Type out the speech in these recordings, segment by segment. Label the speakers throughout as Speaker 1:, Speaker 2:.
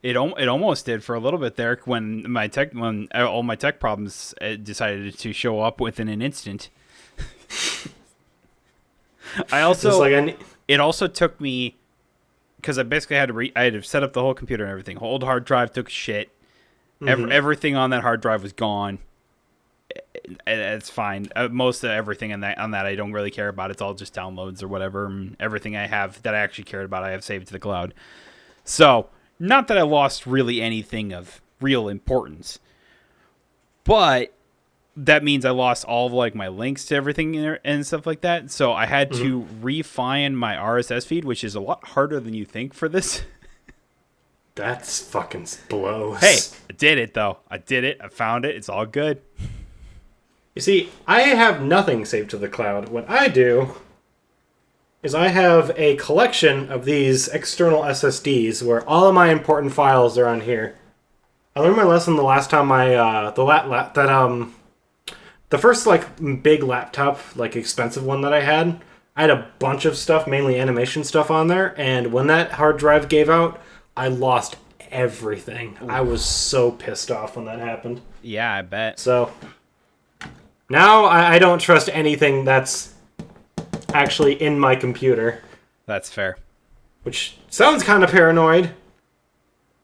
Speaker 1: It almost did for a little bit there when all my tech problems decided to show up within an instant. It also took me, because I basically had to set up the whole computer and everything. Old hard drive took shit. Mm-hmm. Everything on that hard drive was gone. It's fine. Most of everything on that I don't really care about. It's all just downloads or whatever. Everything I have that I actually cared about, I have saved to the cloud. So, not that I lost really anything of real importance, but that means I lost all of like my links to everything and stuff like that. So I had to refine my RSS feed, which is a lot harder than you think for this.
Speaker 2: That's fucking blows.
Speaker 1: Hey, I did it though. I did it. I found it. It's all good.
Speaker 2: You see, I have nothing saved to the cloud. What I do is I have a collection of these external SSDs where all of my important files are on here. I learned my lesson the last time the first like big laptop, like expensive one that I had a bunch of stuff, mainly animation stuff on there, and when that hard drive gave out, I lost everything. Ooh. I was so pissed off when that happened.
Speaker 1: Yeah, I bet.
Speaker 2: So now I don't trust anything that's actually in my computer.
Speaker 1: That's fair.
Speaker 2: Which sounds kind of paranoid,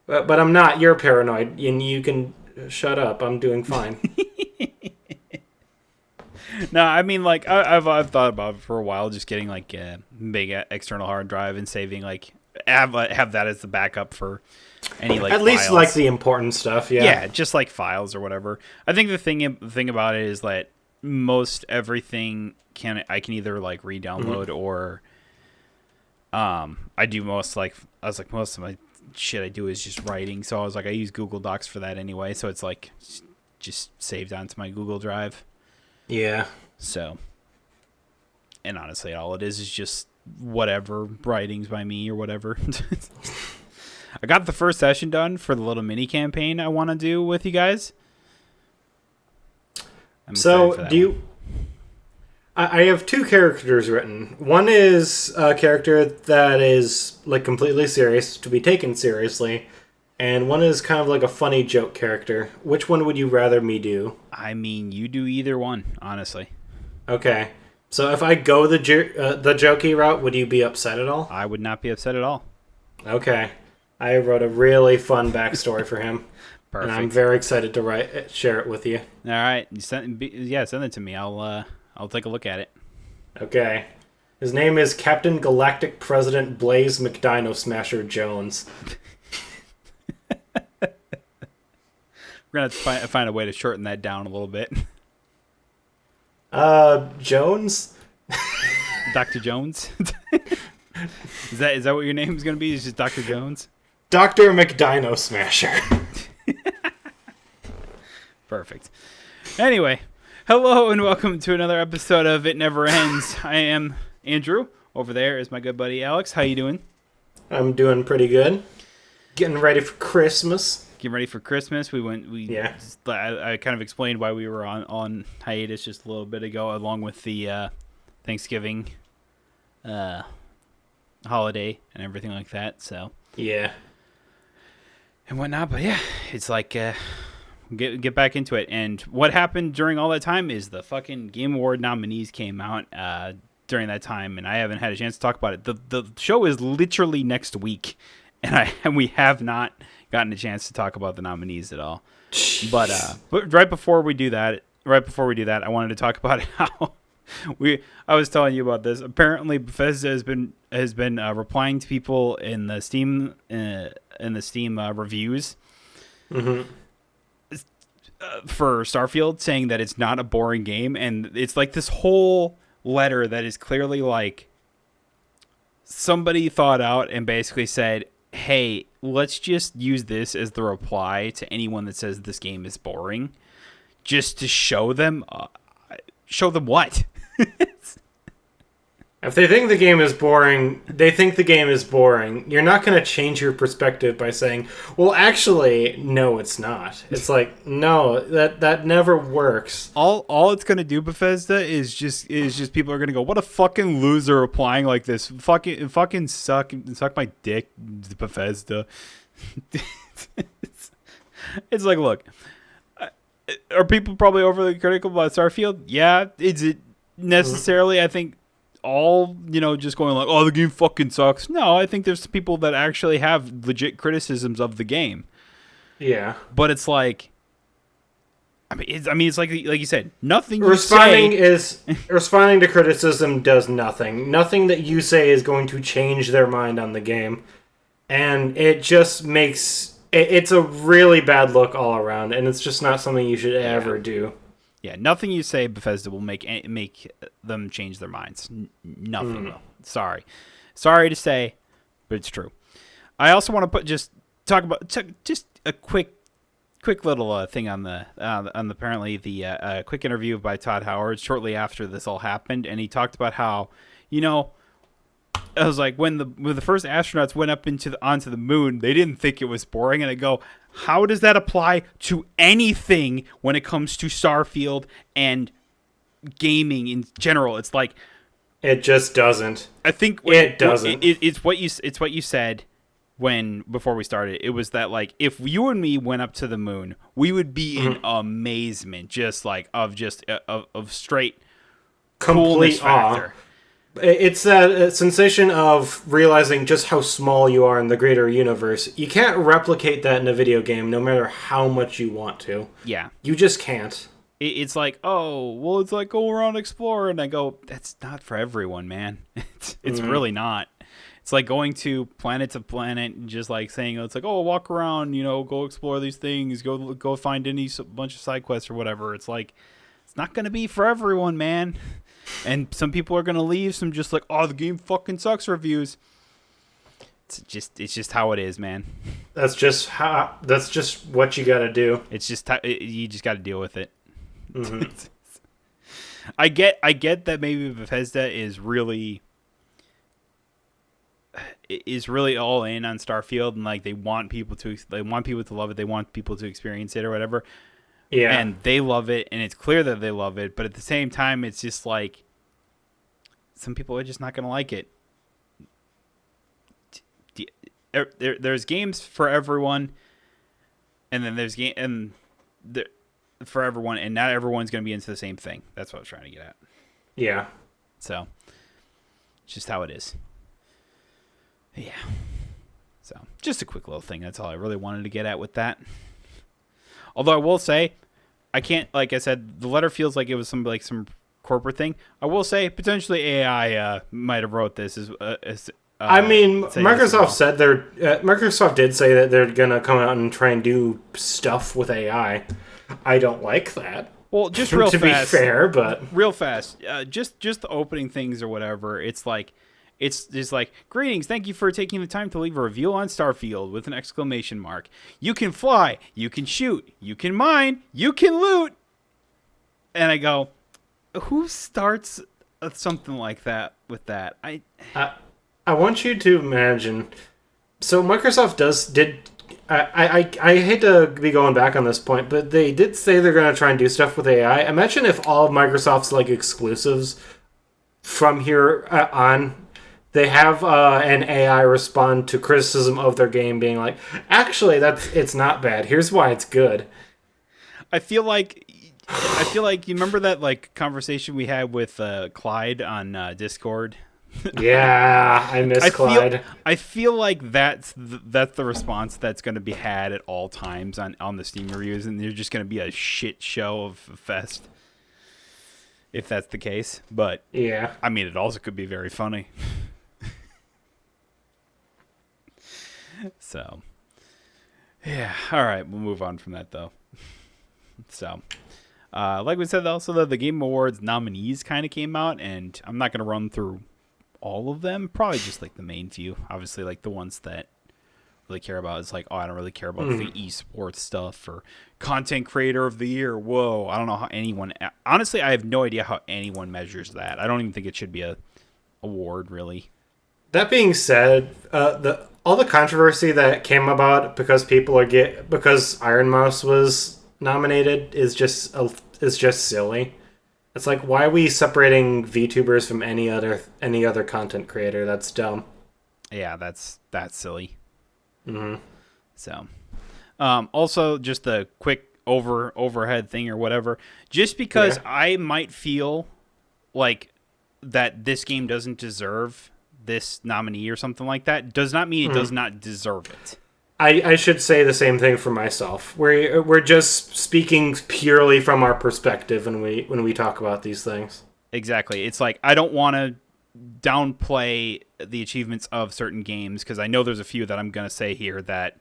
Speaker 2: but I'm not. You're paranoid, and you can shut up. I'm doing fine.
Speaker 1: No, I mean, like, I've thought about it for a while, just getting, like, a big external hard drive and saving, like, have that as the backup for any, like,
Speaker 2: at least,
Speaker 1: files.
Speaker 2: Like, the important stuff, yeah.
Speaker 1: Yeah, just, like, files or whatever. I think the thing about it is that most everything I can either, like, re-download or I do most of my shit I do is just writing, so I was like, I use Google Docs for that anyway, so it's, like, just saved onto my Google Drive.
Speaker 2: Yeah.
Speaker 1: So, and honestly, all it is just whatever writings by me or whatever. I got the first session done for the little mini campaign I want to do with you guys.
Speaker 2: So, I have two characters written. One is a character that is like completely serious, to be taken seriously. And one is kind of like a funny joke character. Which one would you rather me do?
Speaker 1: I mean, you do either one, honestly.
Speaker 2: Okay. So if I go the jokey route, would you be upset at all?
Speaker 1: I would not be upset at all.
Speaker 2: Okay. I wrote a really fun backstory for him. Perfect. And I'm very excited to share it with you.
Speaker 1: All right. Send it to me. I'll take a look at it. Okay.
Speaker 2: His name is Captain Galactic President Blaze McDino Smasher Jones.
Speaker 1: We're going to have to find a way to shorten that down a little bit.
Speaker 2: Jones?
Speaker 1: Dr. Jones? Is that what your name is going to be? Is just Dr. Jones?
Speaker 2: Dr. McDino Smasher.
Speaker 1: Perfect. Anyway, hello and welcome to another episode of It Never Ends. I am Andrew. Over there is my good buddy Alex. How you doing?
Speaker 2: I'm doing pretty good. Getting ready for Christmas.
Speaker 1: Getting ready for Christmas. I kind of explained why we were on hiatus just a little bit ago, along with the Thanksgiving holiday and everything like that. So
Speaker 2: yeah,
Speaker 1: and whatnot. But yeah, it's like get back into it. And what happened during all that time is the fucking Game Award nominees came out during that time, and I haven't had a chance to talk about it. The show is literally next week, and we have not gotten a chance to talk about the nominees at all. But right before we do that, I wanted to talk about how I was telling you about this. Apparently, Bethesda has been replying to people in the Steam reviews for Starfield, saying that it's not a boring game, and it's like this whole letter that is clearly like somebody thought out and basically said, hey, let's just use this as the reply to anyone that says this game is boring, just to show them what.
Speaker 2: If they think the game is boring, they think the game is boring. You're not going to change your perspective by saying, "Well, actually, no, it's not." It's like, no, that never works.
Speaker 1: All it's gonna do, Bethesda, is just people are gonna go, "What a fucking loser applying like this. Fucking suck my dick, Bethesda." It's like, look, are people probably overly critical about Starfield? Yeah. Is it necessarily? I think all just going like, "Oh, the game fucking sucks." No, I think there's people that actually have legit criticisms of the game.
Speaker 2: Yeah,
Speaker 1: but it's like, it's like you said, nothing you
Speaker 2: responding
Speaker 1: say
Speaker 2: responding to criticism does nothing. Nothing that you say is going to change their mind on the game, and it just makes it's a really bad look all around, and it's just not something you should ever do.
Speaker 1: Yeah, nothing you say, Bethesda, will make them change their minds. Nothing will. Sorry to say, but it's true. I also want to talk about just a quick little thing on the apparently the quick interview by Todd Howard shortly after this all happened, and he talked about how I was like, when the first astronauts went up onto the moon, they didn't think it was boring, and I go, how does that apply to anything when it comes to Starfield and gaming in general? It's like,
Speaker 2: it just doesn't.
Speaker 1: I think
Speaker 2: it doesn't.
Speaker 1: It's what you said before we started. It was that, like, if you and me went up to the moon, we would be in amazement, just like of straight
Speaker 2: complete
Speaker 1: factor.
Speaker 2: Awe. It's that sensation of realizing just how small you are in the greater universe. You can't replicate that in a video game, no matter how much you want to.
Speaker 1: Yeah,
Speaker 2: you just can't.
Speaker 1: It's like, oh, well, it's like go around explore, and I go, that's not for everyone, man. It's really not. It's like going to planet and just like saying, it's like, oh, walk around, go explore these things, go find bunch of side quests or whatever. It's like, it's not gonna be for everyone, man. And some people are gonna leave some just like, oh, the game fucking sucks reviews. It's just how it is, man.
Speaker 2: That's just what you gotta do.
Speaker 1: It's just you just gotta deal with it. Mm-hmm. I get that maybe Bethesda is really all in on Starfield, and like they want people to love it, they want people to experience it or whatever. Yeah. And they love it, and it's clear that they love it, but at the same time, it's just like some people are just not going to like it. There's games for everyone, and then there's for everyone, and not everyone's going to be into the same thing. That's what I was trying to get at.
Speaker 2: Yeah.
Speaker 1: So, it's just how it is. Yeah. So, just a quick little thing. That's all I really wanted to get at with that. Although I will say, I can't, like I said, the letter feels like it was some corporate thing. I will say, potentially AI might have wrote this.
Speaker 2: Microsoft said Microsoft did say that they're gonna come out and try and do stuff with AI. I don't like that.
Speaker 1: Well, just real
Speaker 2: to
Speaker 1: fast,
Speaker 2: be fair, but
Speaker 1: real fast, just the opening things or whatever. It's like. It's just like, greetings, thank you for taking the time to leave a review on Starfield with an exclamation mark. You can fly, you can shoot, you can mine, you can loot. And I go, who starts something like that with that? I
Speaker 2: want you to imagine. So Microsoft did. I hate to be going back on this point, but they did say they're going to try and do stuff with AI. Imagine if all of Microsoft's like exclusives from here on, they have an AI respond to criticism of their game, being like, actually, it's not bad. Here's why it's good.
Speaker 1: I feel like you remember that like conversation we had with Clyde on Discord.
Speaker 2: Yeah, I miss Clyde.
Speaker 1: I feel like that's the response that's going to be had at all times on the Steam reviews, and they're just going to be a shit show of a fest if that's the case. But
Speaker 2: yeah,
Speaker 1: I mean, it also could be very funny. So, yeah. All right, we'll move on from that though. So, like we said, also the Game Awards nominees kind of came out, and I'm not going to run through all of them. Probably just like the main few. Obviously, like the ones that really care about is like, oh, I don't really care about the esports stuff or content creator of the year. Whoa, I don't know how anyone. Honestly, I have no idea how anyone measures that. I don't even think it should be a award, really.
Speaker 2: That being said, all the controversy that came about because because Iron Mouse was nominated is just silly. It's like, why are we separating VTubers from any other content creator? That's dumb.
Speaker 1: Yeah, that's silly.
Speaker 2: Mm-hmm.
Speaker 1: So, also just a quick overhead thing or whatever. Just because I might feel like that this game doesn't deserve this nominee or something like that, does not mean it does not deserve it.
Speaker 2: I should say the same thing for myself. We're just speaking purely from our perspective when we talk about these things.
Speaker 1: Exactly. It's like I don't want to downplay the achievements of certain games because I know there's a few that I'm going to say here that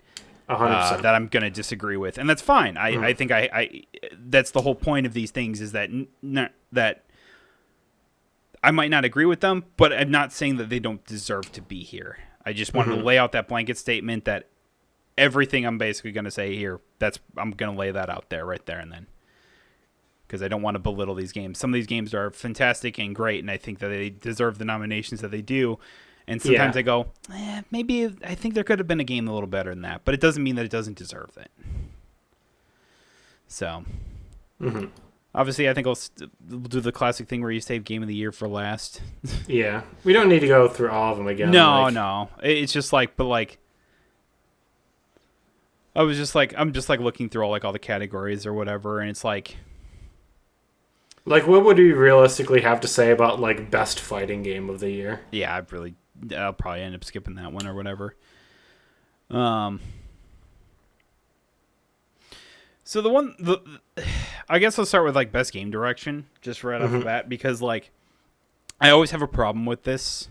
Speaker 2: 100%.
Speaker 1: that I'm going to disagree with, and that's fine. I think I that's the whole point of these things is that that I might not agree with them, but I'm not saying that they don't deserve to be here. I just wanted to lay out that blanket statement that everything I'm basically going to say here, I'm going to lay that out there right there and then. Because I don't want to belittle these games. Some of these games are fantastic and great, and I think that they deserve the nominations that they do. And sometimes I go, maybe I think there could have been a game a little better than that, but it doesn't mean that it doesn't deserve it. So, obviously, I think I'll do the classic thing where you save Game of the Year for last.
Speaker 2: Yeah, we don't need to go through all of them again.
Speaker 1: No. It's just like, but like, I'm just like looking through all the categories or whatever, and it's like.
Speaker 2: Like, what would we realistically have to say about, like, best fighting game of the year?
Speaker 1: Yeah, I'll probably end up skipping that one or whatever. So I guess I'll start with, like, best game direction, just right off the bat, because, like, I always have a problem with this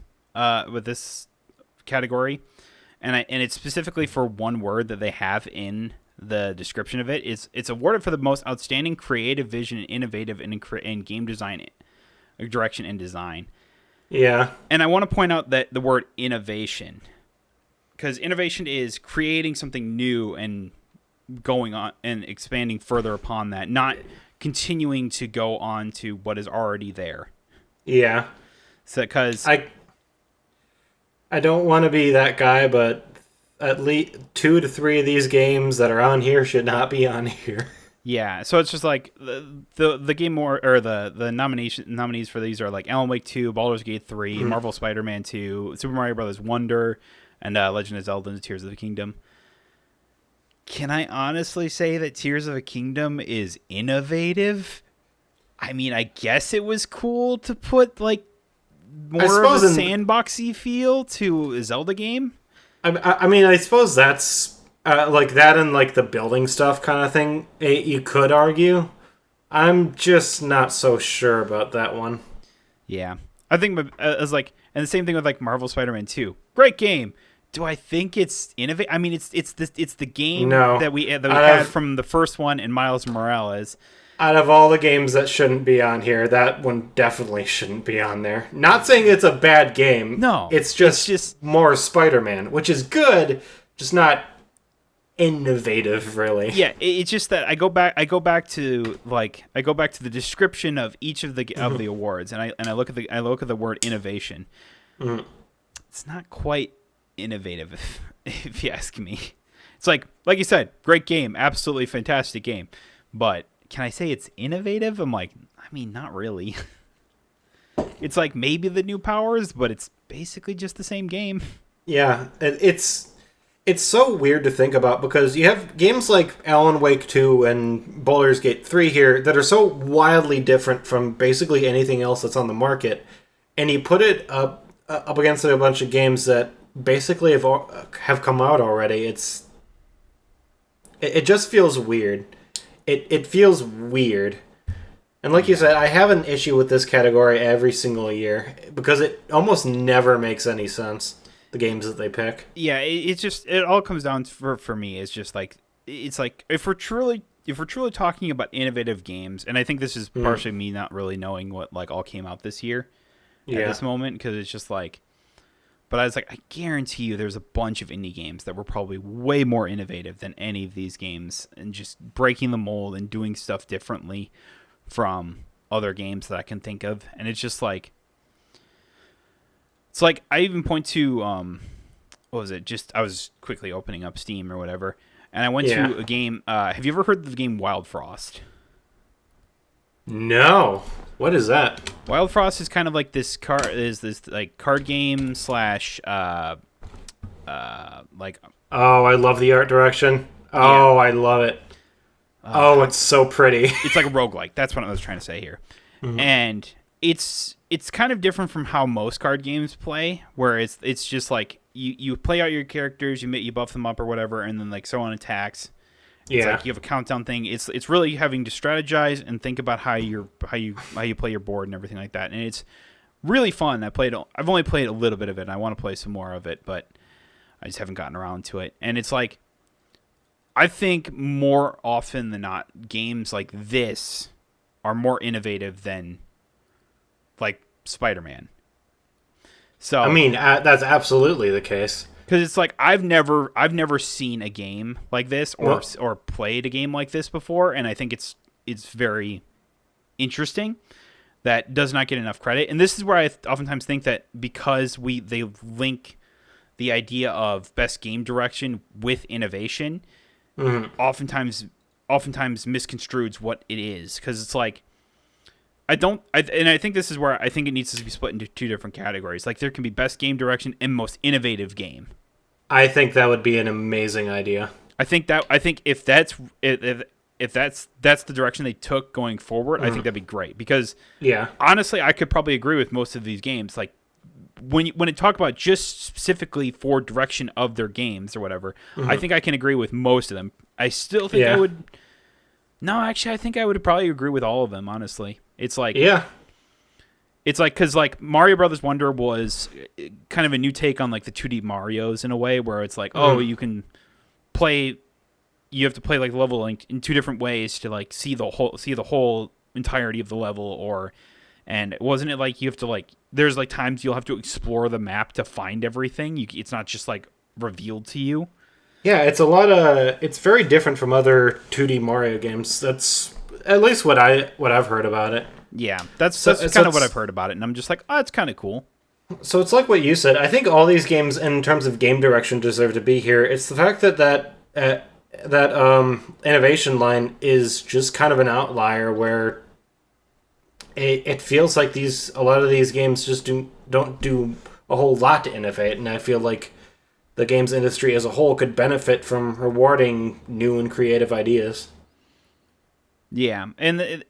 Speaker 1: category, and it's specifically for one word that they have in the description of it. It's awarded for the most outstanding creative vision and innovative in game design direction and design.
Speaker 2: Yeah.
Speaker 1: And I want to point out that the word innovation, because innovation is creating something new and going on and expanding further upon that, not continuing to go on to what is already there.
Speaker 2: Yeah.
Speaker 1: So because
Speaker 2: I don't want to be that guy, but at least 2 to 3 of these games that are on here should not be on here.
Speaker 1: Yeah, so it's just like the Game Award or the nominees for these are like Alan Wake 2, Baldur's Gate 3, Marvel Spider-Man 2, Super Mario Bros. Wonder, and Legend of Zelda: Tears of the Kingdom. Can I honestly say that Tears of the Kingdom is innovative? I mean, I guess it was cool to put like more of a sandboxy feel to a Zelda game.
Speaker 2: I mean, I suppose that's like that and like the building stuff kind of thing. You could argue. I'm just not so sure about that one.
Speaker 1: Yeah, I think as like, and the same thing with like Marvel Spider-Man 2. Great game. Do I think it's innovative? I mean, it's the game that we had from the first one in Miles Morales.
Speaker 2: Out of all the games that shouldn't be on here, that one definitely shouldn't be on there. Not saying it's a bad game.
Speaker 1: No.
Speaker 2: It's just more Spider-Man, which is good, just not innovative, really.
Speaker 1: Yeah, it's just that I go back to the description of each of the awards, and I look at the word innovation. It's not quite innovative, if you ask me. It's like you said, great game, absolutely fantastic game, but can I say it's innovative? I'm like, I mean, not really. It's like maybe the new powers, but it's basically just the same game.
Speaker 2: Yeah, it's so weird to think about because you have games like Alan Wake 2 and Baldur's Gate 3 here that are so wildly different from basically anything else that's on the market, and you put it up against a bunch of games that basically have come out already. It just feels weird. It feels weird. And like you said, I have an issue with this category every single year because it almost never makes any sense, the games that they pick.
Speaker 1: Yeah, it all comes down to, for me, it's just like, it's like if we're truly talking about innovative games, and I think this is partially me not really knowing what like all came out this year at this moment, because it's just like, but I was like, I guarantee you there's a bunch of indie games that were probably way more innovative than any of these games and just breaking the mold and doing stuff differently from other games that I can think of. And it's just like, It's like I even point to what was it? Just I was quickly opening up Steam or whatever, and I went to a game. Have you ever heard of the game Wild Frost?
Speaker 2: No. What is that?
Speaker 1: Wild Frost is kind of like this like card game slash like.
Speaker 2: Oh, I love the art direction. Oh, I love it. It's so pretty.
Speaker 1: It's like a roguelike. That's what I was trying to say here. Mm-hmm. And it's kind of different from how most card games play, where it's just like you play out your characters, you buff them up or whatever, and then like someone attacks. It's like you have a countdown thing. It's really having to strategize and think about how you play your board and everything like that. And it's really fun. I've only played a little bit of it, and I want to play some more of it, but I just haven't gotten around to it. And it's like, I think more often than not, games like this are more innovative than like Spider-Man. So
Speaker 2: I mean, that's absolutely the case.
Speaker 1: Because it's like I've never seen a game like this or played a game like this before, and I think it's very interesting. That does not get enough credit, and this is where I oftentimes think that because they link the idea of best game direction with innovation, oftentimes misconstrues what it is, because it's like I think this is where I think it needs to be split into two different categories. Like there can be best game direction and most innovative game.
Speaker 2: I think that would be an amazing idea.
Speaker 1: I think if that's the direction they took going forward, I think that'd be great, because honestly, I could probably agree with most of these games. Like when it talk about just specifically for direction of their games or whatever, I think I can agree with most of them. I still think I would. No, actually, I think I would probably agree with all of them. Honestly, it's like it's like, because like Mario Brothers Wonder was kind of a new take on like the 2D Marios in a way, where it's like you can play. You have to play like the level in two different ways to like see the whole entirety of the level, and wasn't it like you have to like there's like times you'll have to explore the map to find everything. It's not just like revealed to you.
Speaker 2: Yeah, it's it's very different from other 2D Mario games. That's at least what I've heard about it.
Speaker 1: Yeah, that's kind of what I've heard about it, and I'm just like, it's kind of cool.
Speaker 2: So it's like what you said. I think all these games, in terms of game direction, deserve to be here. It's the fact that innovation line is just kind of an outlier, where it feels like a lot of these games just don't do a whole lot to innovate, and I feel like the games industry as a whole could benefit from rewarding new and creative ideas.
Speaker 1: Yeah, and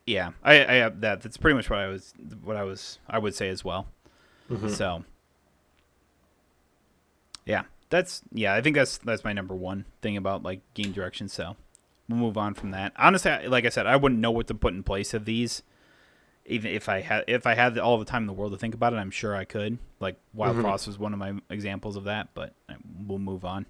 Speaker 1: I have that. That's pretty much what I would say as well. So, I think that's my number one thing about like game direction. So we'll move on from that. Honestly, like I said, I wouldn't know what to put in place of these. Even if I had all the time in the world to think about it, I'm sure I could. Like Wild Frost was one of my examples of that, but we'll move on.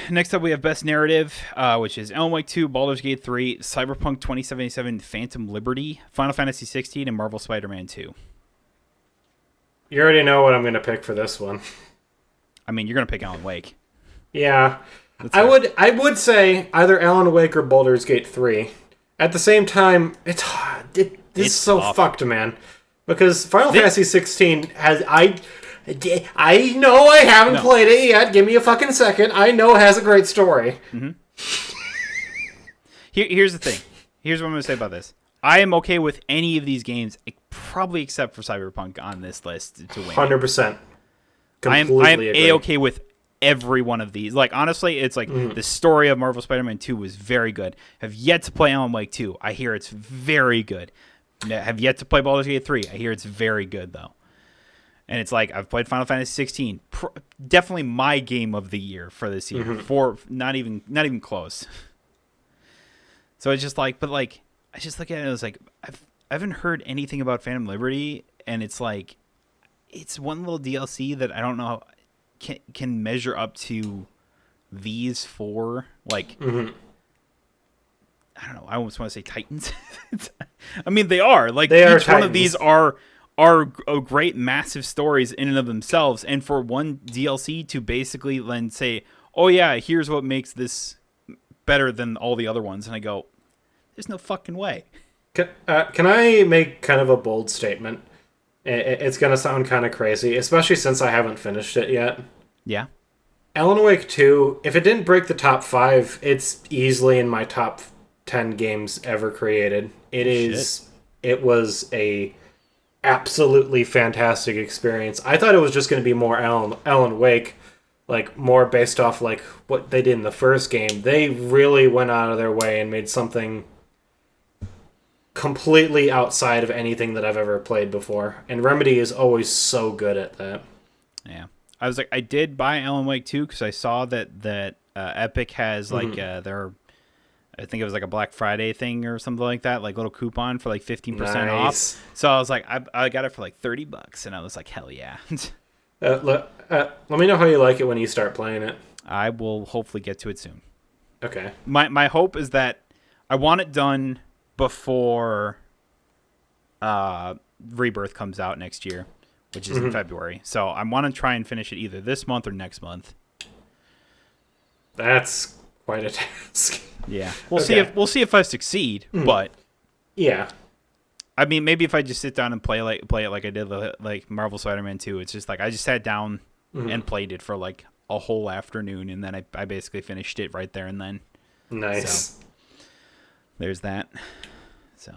Speaker 1: Next up, we have Best Narrative, which is Alan Wake 2, Baldur's Gate 3, Cyberpunk 2077, Phantom Liberty, Final Fantasy 16, and Marvel Spider-Man 2.
Speaker 2: You already know what I'm going to pick for this one.
Speaker 1: I mean, you're going to pick Alan Wake.
Speaker 2: Yeah. I would say either Alan Wake or Baldur's Gate 3. At the same time, it's so tough. Fucked, man. Because Final Fantasy 16 has... I know I haven't played it yet. Give me a fucking second. I know it has a great story.
Speaker 1: Mm-hmm. Here's the thing. Here's what I'm going to say about this. I am okay with any of these games, probably except for Cyberpunk on this list to win.
Speaker 2: 100%.
Speaker 1: I am A-okay with every one of these. Like, honestly, it's like the story of Marvel Spider-Man 2 was very good. Have yet to play Alan Wake 2. I hear it's very good. Have yet to play Baldur's Gate 3. I hear it's very good, though. And it's like, I've played Final Fantasy 16. Definitely my game of the year for this year. For not even close. So it's just like, but like, I just look at it and I was like, I haven't heard anything about Phantom Liberty, and it's like, it's one little DLC that I don't know can measure up to these four, like, I don't know, I almost want to say Titans. I mean, they are. Like, each one of these are great, massive stories in and of themselves, and for one DLC to basically then say, oh yeah, here's what makes this better than all the other ones, and I go, there's no fucking way.
Speaker 2: Can I make kind of a bold statement? It's gonna sound kind of crazy, especially since I haven't finished it yet.
Speaker 1: Yeah.
Speaker 2: Alan Wake 2, if it didn't break the top 5, it's easily in my top 10 games ever created.
Speaker 1: Shit.
Speaker 2: It was a absolutely fantastic experience. I thought it was just going to be more Alan Wake, like more based off like what they did in the first game. They really went out of their way and made something completely outside of anything that I've ever played before. And Remedy is always so good at that.
Speaker 1: Yeah. I was like, I did buy Alan Wake 2 because I saw that Epic has like their, I think it was like a Black Friday thing or something like that, like little coupon for like 15%
Speaker 2: Nice.
Speaker 1: off. So I was like, I got it for like $30, and I was like, hell yeah.
Speaker 2: Let me know how you like it when you start playing it.
Speaker 1: I will hopefully get to it soon.
Speaker 2: Okay.
Speaker 1: My hope is that I want it done before Rebirth comes out next year, which is in February. So I want to try and finish it either this month or next month.
Speaker 2: That's quite a task.
Speaker 1: Yeah, we'll see if I succeed. But
Speaker 2: Yeah.
Speaker 1: I mean, maybe if I just sit down and play it like I did like Marvel Spider-Man 2. It's just like I just sat down and played it for like a whole afternoon, and then I basically finished it right there and then.
Speaker 2: Nice.
Speaker 1: So, there's that. So,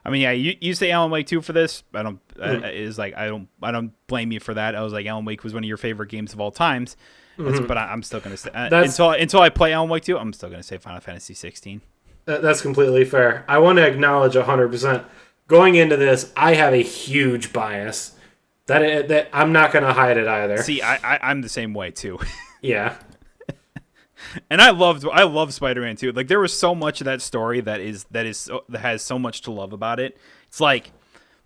Speaker 1: I mean, yeah, you say Alan Wake 2 for this. I don't. Is like I don't blame you for that. I was like, Alan Wake was one of your favorite games of all times. But I'm still gonna say until I play Alan Wake 2, I'm still gonna say Final Fantasy 16.
Speaker 2: That's completely fair. I want to acknowledge 100%. Going into this, I have a huge bias. That I'm not going to hide it either.
Speaker 1: See, I'm the same way too.
Speaker 2: Yeah.
Speaker 1: And I love Spider-Man 2. Like there was so much of that story that has so much to love about it. It's like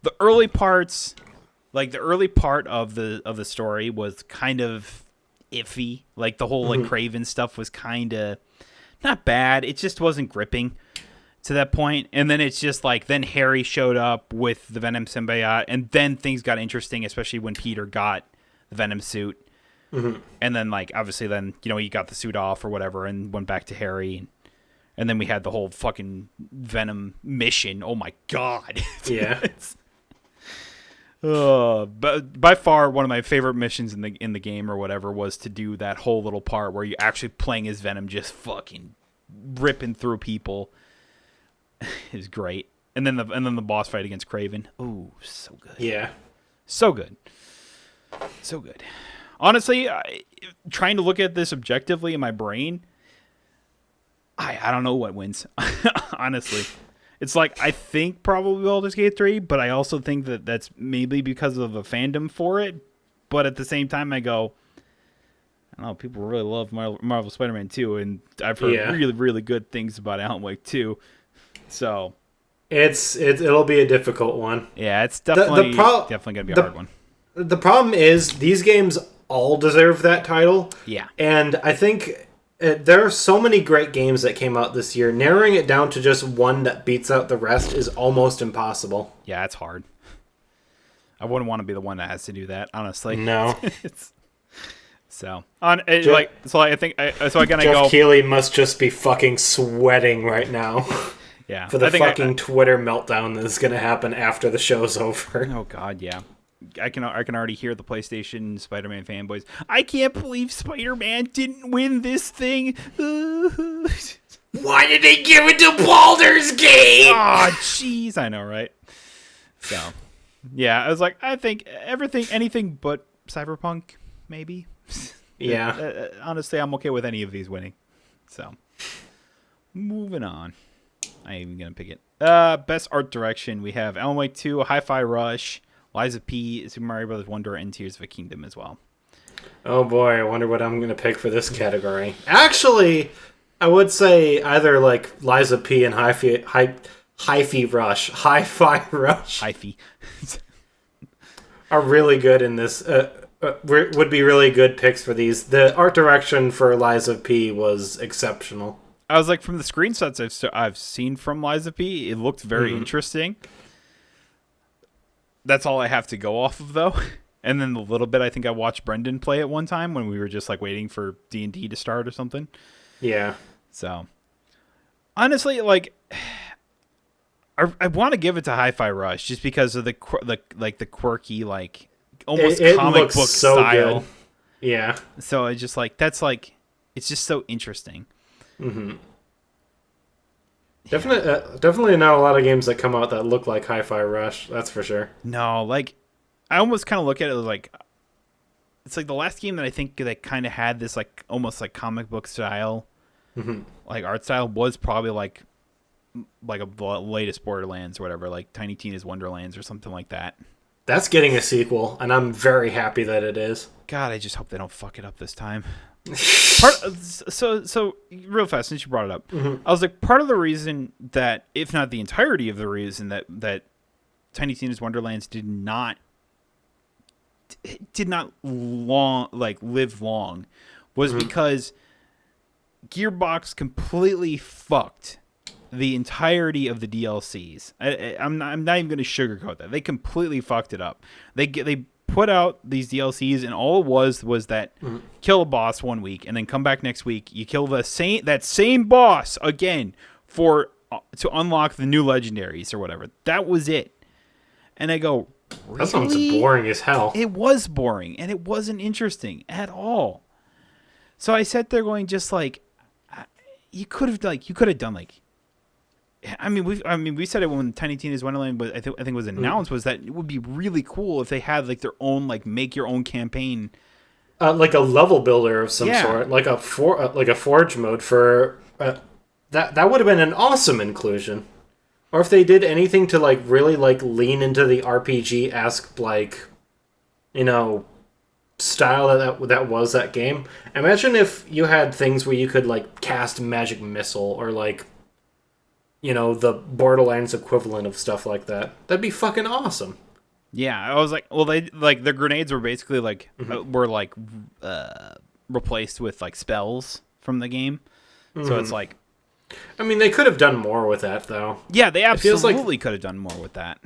Speaker 1: the early parts, like the early part of the story was kind of iffy. Like the whole like Kraven stuff was kind of not bad. It just wasn't gripping to that point. And then it's just like then Harry showed up with the Venom symbiote, and then things got interesting, especially when Peter got the Venom suit. And then like obviously then he got the suit off or whatever and went back to Harry, and then we had the whole fucking Venom mission. Oh my god.
Speaker 2: Yeah.
Speaker 1: But by far one of my favorite missions in the game or whatever was to do that whole little part where you're actually playing as Venom, just fucking ripping through people. Is great. And then the boss fight against Kraven. Ooh, so good.
Speaker 2: Yeah.
Speaker 1: So good. So good. Honestly, trying to look at this objectively in my brain, I don't know what wins. Honestly. It's like, I think probably Baldur's Gate 3, but I also think that's maybe because of the fandom for it. But at the same time, I go, I don't know, people really love Marvel Spider-Man 2, and I've heard really, really good things about Alan Wake 2. So
Speaker 2: it'll be a difficult one.
Speaker 1: Yeah, it's definitely going to be a hard one.
Speaker 2: The problem is these games all deserve that title.
Speaker 1: Yeah.
Speaker 2: And I think there are so many great games that came out this year. Narrowing it down to just one that beats out the rest is almost impossible.
Speaker 1: Yeah, it's hard. I wouldn't want to be the one that has to do that, honestly.
Speaker 2: No. Jeff Keighley must just be fucking sweating right now.
Speaker 1: Yeah.
Speaker 2: For the fucking Twitter meltdown that's going to happen after the show's over.
Speaker 1: Oh god, yeah. I can already hear the PlayStation Spider-Man fanboys. I can't believe Spider-Man didn't win this thing.
Speaker 2: Why did they give it to Baldur's Gate?
Speaker 1: Oh, jeez, I know, right? So, yeah, I was like, I think anything but Cyberpunk, maybe.
Speaker 2: Yeah.
Speaker 1: Honestly, I'm okay with any of these winning. So, moving on. I ain't even gonna pick it. Best art direction, we have Alan Wake 2, Hi-Fi Rush, Lies of P, Super Mario Bros. Wonder, and Tears of a Kingdom as well.
Speaker 2: Oh boy, I wonder what I'm going to pick for this category. Actually, I would say either like Lies of P and Hi-Fi Rush are really good in this. Would be really good picks for these. The art direction for Lies of P was exceptional.
Speaker 1: I was like, from the screenshots I've seen from Lies of P, it looked very interesting. That's all I have to go off of, though. And then the little bit I think I watched Brendan play at one time when we were just like waiting for D&D to start or something.
Speaker 2: Yeah.
Speaker 1: So, honestly, like, I want to give it to Hi-Fi Rush just because of the quirky, like almost
Speaker 2: It
Speaker 1: comic
Speaker 2: looks
Speaker 1: book
Speaker 2: so
Speaker 1: style.
Speaker 2: good. Yeah.
Speaker 1: So it's just like it's just so interesting.
Speaker 2: Mm-hmm. Definitely not a lot of games that come out that look like Hi-Fi Rush. That's for sure.
Speaker 1: No, like I almost kind of look at it like it's like the last game that I think that kind of had this like almost like comic book style, like art style was probably like the latest Borderlands or whatever, like Tiny Tina's Wonderlands or something like that.
Speaker 2: That's getting a sequel, and I'm very happy that it is.
Speaker 1: God, I just hope they don't fuck it up this time. So real fast, since you brought it up, I was like, part of the reason that, if not the entirety of the reason that Tiny Tina's Wonderlands did not live long was because Gearbox completely fucked the entirety of the DLCs. I'm not even going to sugarcoat that. They completely fucked it up. They put out these DLCs, and all it was that kill a boss one week, and then come back next week. You kill that same boss again to unlock the new legendaries or whatever. That was it. And I go, really?
Speaker 2: That sounds boring as hell.
Speaker 1: It was boring, and it wasn't interesting at all. So I sat there going, just like, you could have done like. I mean, we said it when Tiny Tina's Wonderland was, I think was announced, was that it would be really cool if they had like their own like make your own campaign,
Speaker 2: like a level builder of some sort, like a forge mode for that would have been an awesome inclusion. Or if they did anything to like really like lean into the RPG-esque like, style that was that game. Imagine if you had things where you could like cast magic missile or like, the Borderlands equivalent of stuff like that. That'd be fucking awesome.
Speaker 1: Yeah, I was like, well, they like their grenades were basically like replaced with like spells from the game. So it's like,
Speaker 2: I mean, they could have done more with that though.
Speaker 1: Yeah, they absolutely could have done more with that.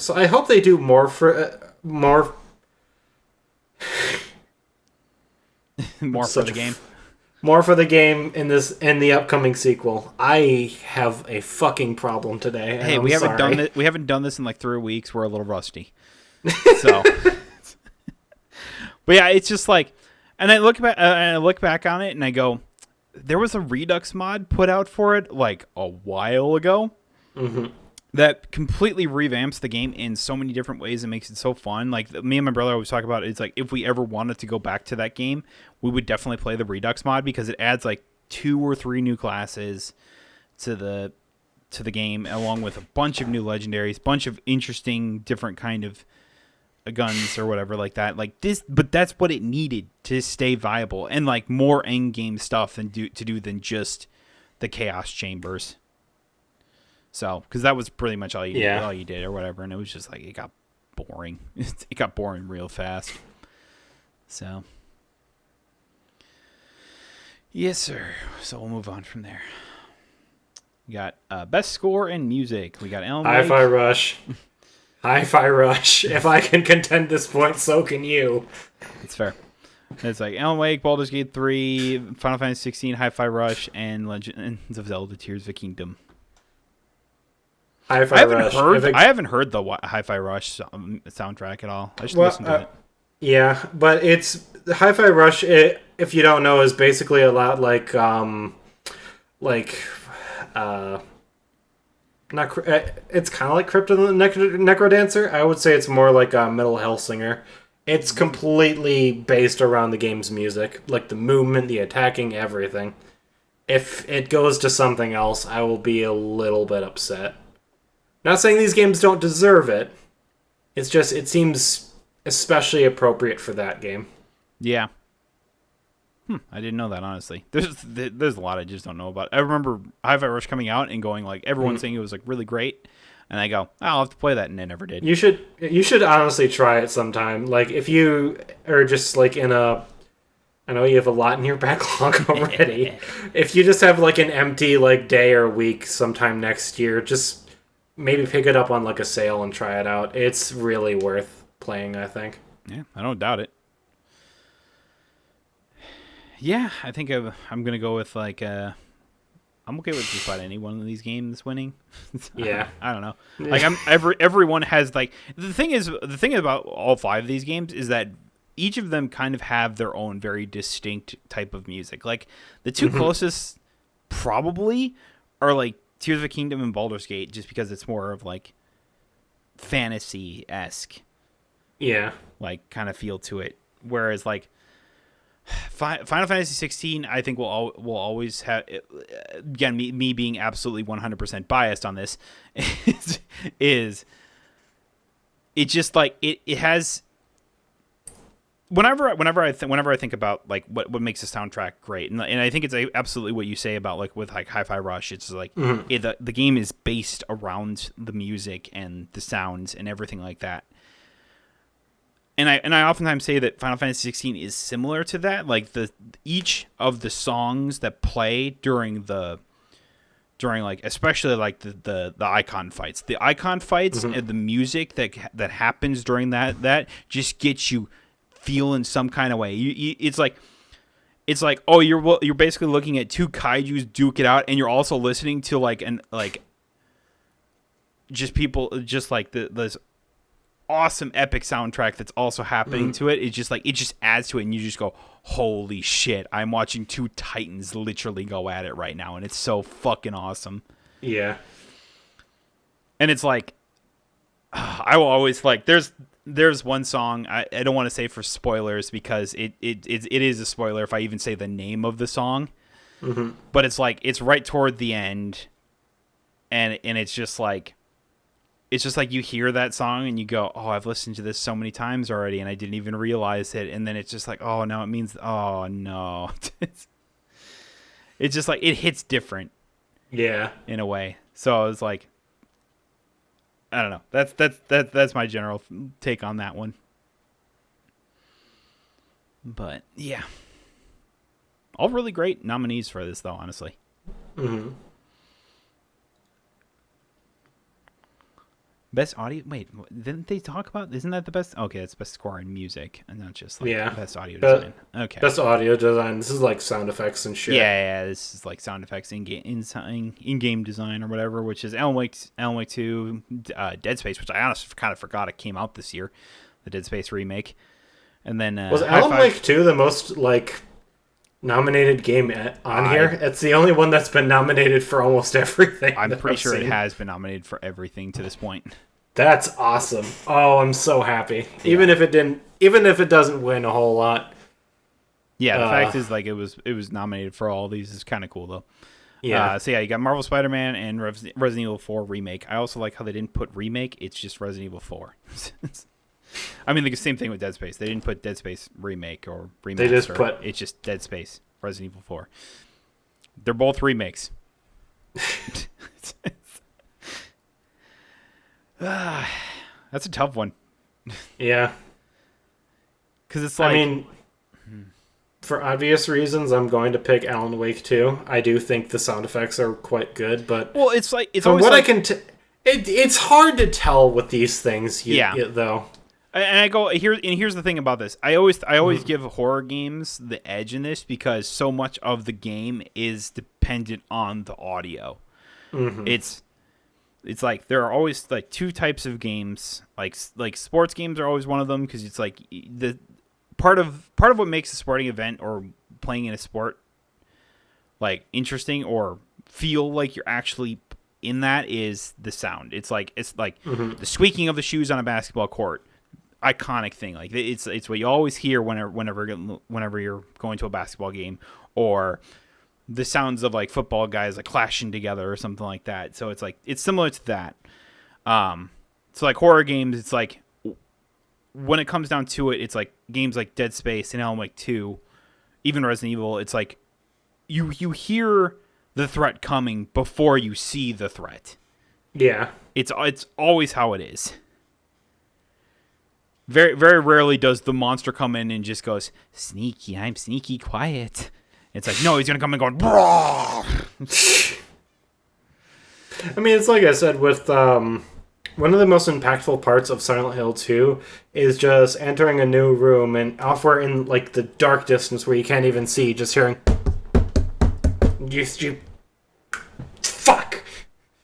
Speaker 2: So I hope they do more for more.
Speaker 1: More for the game.
Speaker 2: More for the game in the upcoming sequel. I have a fucking problem today.
Speaker 1: Hey, we haven't done this in like 3 weeks. We're a little rusty. So, but yeah, it's just like, and I look back on it and I go, there was a Redux mod put out for it like a while ago. That completely revamps the game in so many different ways and makes it so fun. Like me and my brother always talk about it. It's like if we ever wanted to go back to that game, we would definitely play the Redux mod because it adds like 2 or 3 new classes to the game, along with a bunch of new legendaries, bunch of interesting different kind of guns or whatever like that. Like this, but that's what it needed to stay viable, and like more end game stuff than than just the chaos chambers. So, because that was pretty much all you did or whatever, and it was just like it got boring. It got boring real fast. So, yes, sir. So we'll move on from there. We got best score in music. We got Alan Wake.
Speaker 2: Hi-Fi Rush. Hi-Fi Rush. If I can contend this point, so can you.
Speaker 1: It's fair. It's like Alan Wake, Baldur's Gate 3, Final Fantasy 16, Hi-Fi Rush, and Legends of Zelda: Tears of the Kingdom.
Speaker 2: I
Speaker 1: haven't heard the Hi-Fi Rush soundtrack at all. I should listen to it.
Speaker 2: Yeah, but it's Hi-Fi Rush. If you don't know, is basically a lot like it's kind of like Crypt of the Necrodancer. I would say it's more like a Metal Hellsinger. It's completely based around the game's music, like the movement, the attacking, everything. If it goes to something else, I will be a little bit upset. Not saying these games don't deserve it. It's just, it seems especially appropriate for that game.
Speaker 1: Yeah. I didn't know that, honestly. There's a lot I just don't know about. I remember Hi-Fi Rush coming out and going, like, everyone saying it was, like, really great. And I go, I'll have to play that, and I never did.
Speaker 2: You should honestly try it sometime. Like, if you are just, like, I know you have a lot in your backlog already. If you just have, like, an empty, like, day or week sometime next year, just maybe pick it up on, like, a sale and try it out. It's really worth playing, I think.
Speaker 1: Yeah, I don't doubt it. Yeah, I think I'm going to go with, like, I'm okay with just about any one of these games winning.
Speaker 2: Yeah.
Speaker 1: I don't know. Like everyone has like the thing about all 5 of these games is that each of them kind of have their own very distinct type of music. Like the 2 closest probably are like Tears of the Kingdom and Baldur's Gate, just because it's more of like fantasy-esque.
Speaker 2: Yeah.
Speaker 1: Like kind of feel to it. Whereas like Final Fantasy 16, I think will always have, again, me being absolutely 100% biased on this, is it just like it has. Whenever I think about like what makes a soundtrack great, and I think it's absolutely what you say about like with like Hi-Fi Rush, it's like the game is based around the music and the sounds and everything like that. And I oftentimes say that Final Fantasy 16 is similar to that. Like each of the songs that play during like especially like the icon fights. The icon fights and the music that happens during that just gets you feeling some kind of way. It's like oh, you're basically looking at 2 kaijus duke it out, and you're also listening to like just people just like this awesome epic soundtrack that's also happening to it. It's just like it just adds to it, and you just go, holy shit, I'm watching 2 titans literally go at it right now, and it's so fucking awesome.
Speaker 2: Yeah.
Speaker 1: And it's like I will always like there's one song I don't want to say for spoilers, because it is a spoiler if I even say the name of the song. But it's like it's right toward the end, and it's just like you hear that song and you go, oh, I've listened to this so many times already and I didn't even realize it. And then it's just like, oh, now it means, oh, no. It's just like, it hits different.
Speaker 2: Yeah.
Speaker 1: In a way. So I was like, I don't know. That's my general take on that one. But, yeah. All really great nominees for this, though, honestly. Best audio? Wait, didn't they talk about? Isn't that the best? Okay, it's best score in music, and not just like best audio design. Okay,
Speaker 2: best audio design. This is like sound effects and shit.
Speaker 1: Yeah. This is like sound effects in game design or whatever. Which is Alan Wake 2, Dead Space, which I honestly kind of forgot it came out this year, the Dead Space remake, and then
Speaker 2: was Alan Wake 2 the most like nominated game on here? It's the only one that's been nominated for almost everything.
Speaker 1: I'm pretty sure it has been nominated for everything to this point.
Speaker 2: That's awesome. Oh, I'm so happy. Yeah. Even if it doesn't win a whole lot.
Speaker 1: Yeah, the fact is like it was nominated for all these is kind of cool though.
Speaker 2: Yeah.
Speaker 1: So yeah, you got Marvel Spider-Man and Resident Evil 4 remake. I also like how they didn't put remake, it's just Resident Evil 4. I mean, the same thing with Dead Space. They didn't put Dead Space remake or remaster.
Speaker 2: They just put...
Speaker 1: It's just Dead Space, Resident Evil 4. They're both remakes. That's a tough one.
Speaker 2: Yeah.
Speaker 1: Because it's like...
Speaker 2: I mean, for obvious reasons, I'm going to pick Alan Wake 2. I do think the sound effects are quite good, but...
Speaker 1: Well, it's like... It's
Speaker 2: from
Speaker 1: always
Speaker 2: what
Speaker 1: like...
Speaker 2: I can... it's hard to tell with these things, though.
Speaker 1: And I go here, and here's the thing about this. I always give horror games the edge in this because so much of the game is dependent on the audio. It's like there are always like 2 types of games. Like sports games are always one of them because it's like the part of what makes a sporting event or playing in a sport like interesting or feel like you're actually in that is the sound. It's like the squeaking of the shoes on a basketball court. Iconic thing, like it's what you always hear whenever you're going to a basketball game, or the sounds of like football guys like clashing together or something like that. So it's like it's similar to that. So like horror games, it's like when it comes down to it, it's like games like Dead Space and Alan Wake 2, even Resident Evil. It's like you hear the threat coming before you see the threat.
Speaker 2: Yeah,
Speaker 1: it's always how it is. Very, very rarely does the monster come in and just goes, sneaky, I'm sneaky, quiet. It's like, no, he's going to come in going, blah.
Speaker 2: I mean, it's like I said, with one of the most impactful parts of Silent Hill 2 is just entering a new room and off in like the dark distance where you can't even see, just hearing...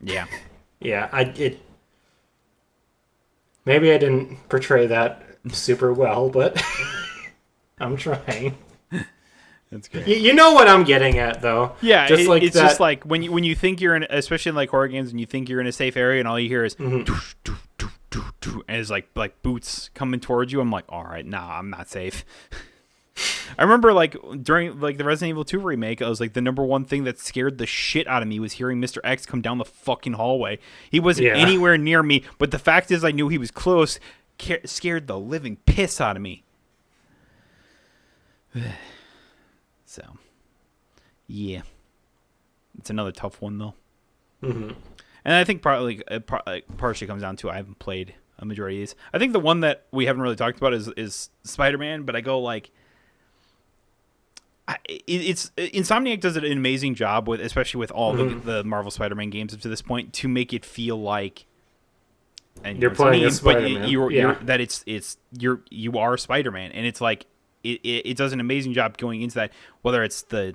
Speaker 1: Yeah.
Speaker 2: Yeah, maybe I didn't portray that super well, but I'm trying.
Speaker 1: That's great.
Speaker 2: You know what I'm getting at, though.
Speaker 1: Yeah,
Speaker 2: Just like
Speaker 1: it's
Speaker 2: that.
Speaker 1: just like when you think you're in, especially in like horror games, and you think you're in a safe area, and all you hear is,
Speaker 2: Mhm.
Speaker 1: doosh, doosh, doosh, doosh, doosh, and it's like boots coming towards you. I'm like, all right, nah, I'm not safe. I remember like during like the Resident Evil 2 remake, I was like the number one thing that scared the shit out of me was hearing Mr. X come down the fucking hallway. He wasn't
Speaker 2: Yeah.
Speaker 1: anywhere near me, but the fact is I knew he was close, scared the living piss out of me. So, yeah. It's another tough one though.
Speaker 2: Mm-hmm.
Speaker 1: And I think partly partially comes down to I haven't played a majority of these. I think the one that we haven't really talked about is Spider-Man, but I go like it's Insomniac does an amazing job with, especially with all the Marvel Spider-Man games up to this point, to make it feel like, and
Speaker 2: You're playing as Spider-Man.
Speaker 1: but you're that you are Spider-Man, and it's like it does an amazing job going into that, whether it's the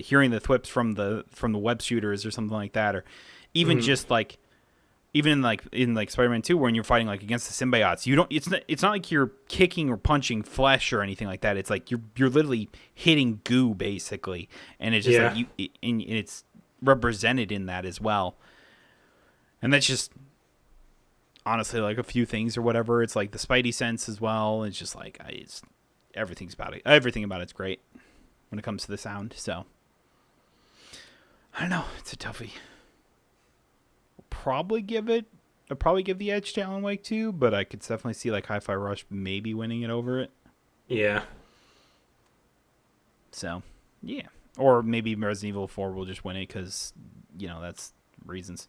Speaker 1: hearing the thwips from the web shooters or something like that, or even just like even in like Spider-Man 2, when you're fighting like against the symbiotes, you don't. It's not like you're kicking or punching flesh or anything like that. It's like you're literally hitting goo basically, and it's just like and it's represented in that as well. And that's just honestly like a few things or whatever. It's like the Spidey sense as well. It's just like everything about it's great when it comes to the sound. So I don't know. It's a toughie. I'll probably give the edge to Alan Wake 2, but I could definitely see like Hi-Fi Rush maybe winning it over it.
Speaker 2: Yeah.
Speaker 1: So, yeah. Or maybe Resident Evil 4 will just win it because, that's reasons.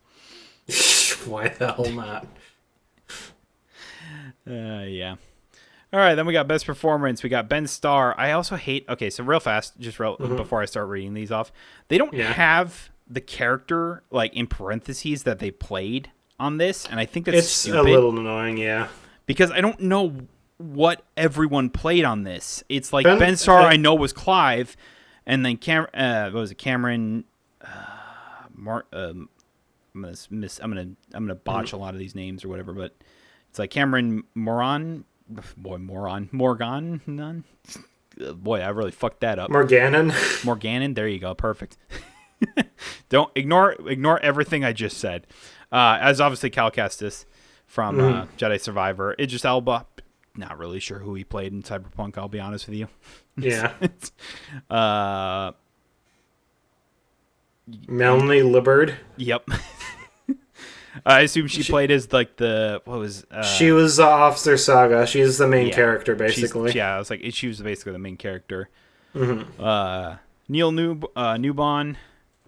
Speaker 2: Why the hell not?
Speaker 1: Yeah. All right, then we got Best Performance. We got Ben Starr. I also hate... Okay, so real fast, just before I start reading these off. They don't have the character like in parentheses that they played on this, and I think that's stupid.
Speaker 2: A little annoying, yeah.
Speaker 1: Because I don't know what everyone played on this. It's like Ben Starr I know was Clive, and then what was it, Cameron I'm gonna botch a lot of these names or whatever, but it's like Cameron Morgan. None. Boy, I really fucked that up. Morganon. There you go. Perfect. Don't ignore everything I just said. As obviously Cal Kestis from Jedi Survivor. Idris Elba. Not really sure who he played in Cyberpunk. I'll be honest with you.
Speaker 2: Yeah.
Speaker 1: Melanie
Speaker 2: Liburd.
Speaker 1: Yep. I assume she played as like
Speaker 2: she was Officer Saga. She's the main character, basically.
Speaker 1: I was like, she was basically the main character.
Speaker 2: Mm-hmm.
Speaker 1: Neil Newbon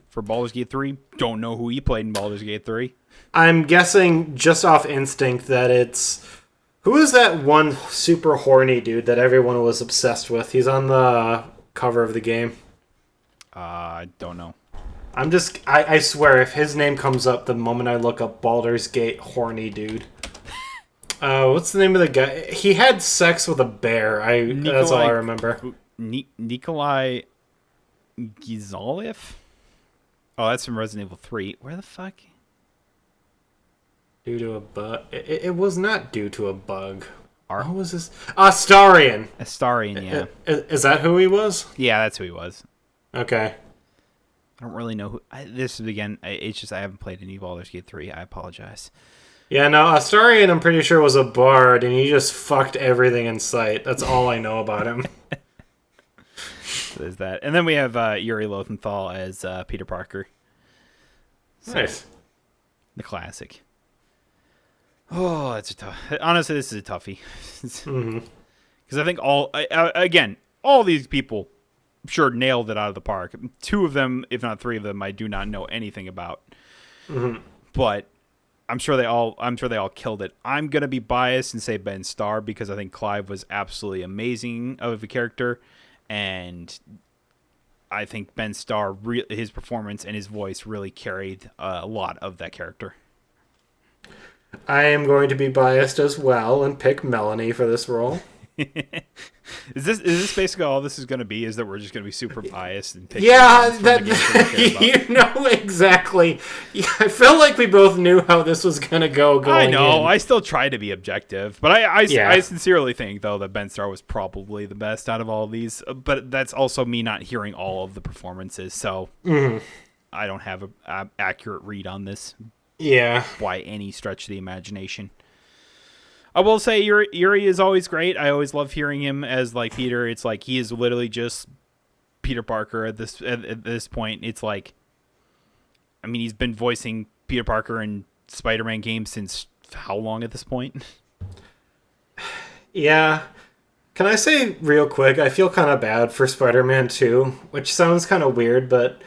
Speaker 1: for Baldur's Gate 3. Don't know who he played in Baldur's Gate 3.
Speaker 2: I'm guessing just off instinct that it's... Who is that one super horny dude that everyone was obsessed with? He's on the cover of the game.
Speaker 1: I don't know.
Speaker 2: I swear, if his name comes up the moment I look up Baldur's Gate horny dude. What's the name of the guy? He had sex with a bear. That's all I remember.
Speaker 1: Nikolai Gizalev? Oh, that's from Resident Evil 3. Where the fuck?
Speaker 2: Due to a bug. It was not due to a bug.
Speaker 1: What
Speaker 2: was this? Astarion.
Speaker 1: Astarion, yeah.
Speaker 2: Is that who he was?
Speaker 1: Yeah, that's who he was.
Speaker 2: Okay.
Speaker 1: I don't really know who... This is, again, it's just I haven't played any Baldur's Gate 3. I apologize.
Speaker 2: Yeah, no, Astarion I'm pretty sure was a bard, and he just fucked everything in sight. That's all I know about him.
Speaker 1: There's that. And then we have Yuri Lowenthal as Peter Parker.
Speaker 2: So, nice.
Speaker 1: The classic. Oh, that's a tough... Honestly, this is a toughie. Because I think all these people... sure nailed it out of the park. Two of them, if not three of them, I do not know anything about. But I'm sure they all killed it. I'm gonna be biased and say Ben Starr because I think Clive was absolutely amazing of a character, and I think Ben Starr, his performance and his voice really carried a lot of that character.
Speaker 2: I am going to be biased as well and pick Melanie for this role.
Speaker 1: Is this basically all this is going to be? Is that we're just going to be super biased and pick
Speaker 2: Yeah,
Speaker 1: from the games that we care about?
Speaker 2: you know exactly. Yeah, I feel like we both knew how this was gonna go.
Speaker 1: I
Speaker 2: Going
Speaker 1: know.
Speaker 2: in.
Speaker 1: I still try to be objective, but I
Speaker 2: Yeah.
Speaker 1: sincerely think though that Ben Starr was probably the best out of all of these. But that's also me not hearing all of the performances, so I don't have a accurate read on this
Speaker 2: Yeah.
Speaker 1: by any stretch of the imagination. I will say Yuri is always great. I always love hearing him as like Peter. It's like he is literally just Peter Parker at this point. It's like, I mean, he's been voicing Peter Parker in Spider-Man games since how long at this point?
Speaker 2: Yeah. Can I say real quick? I feel kind of bad for Spider-Man 2, which sounds kind of weird, but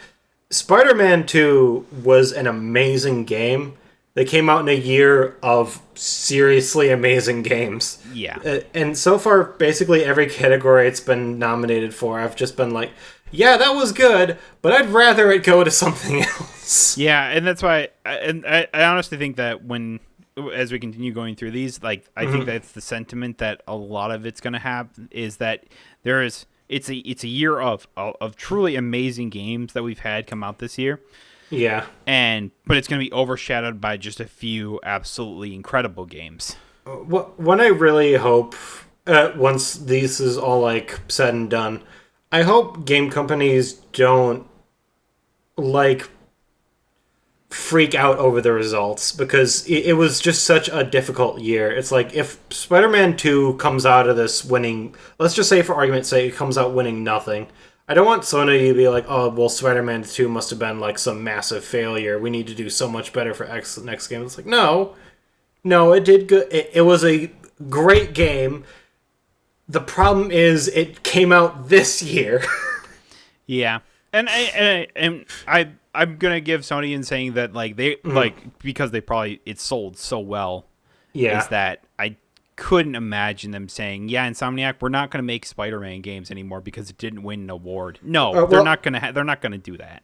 Speaker 2: Spider-Man 2 was an amazing game. They came out in a year of seriously amazing games.
Speaker 1: Yeah.
Speaker 2: And so far, basically every category it's been nominated for, I've just been like, yeah, that was good, but I'd rather it go to something else.
Speaker 1: Yeah, and that's why, I honestly think that as we continue going through these, like, I think that's the sentiment that a lot of it's going to have is that it's a year of truly amazing games that we've had come out this year.
Speaker 2: Yeah.
Speaker 1: But it's going to be overshadowed by just a few absolutely incredible games.
Speaker 2: What I really hope, once this is all like said and done, I hope game companies don't like freak out over the results, because it was just such a difficult year. It's like if Spider-Man 2 comes out of this winning, let's just say for argument's sake, it comes out winning nothing. I don't want Sony to be like, oh, well, Spider-Man 2 must have been like some massive failure. We need to do so much better for next game. It's like, no, it did good. It was a great game. The problem is it came out this year.
Speaker 1: Yeah. And I'm gonna give Sony in saying that like they like because it sold so well.
Speaker 2: Yeah.
Speaker 1: Is that I couldn't imagine them saying, yeah, Insomniac, we're not gonna make Spider-Man games anymore because it didn't win an award. No, they're not gonna do that.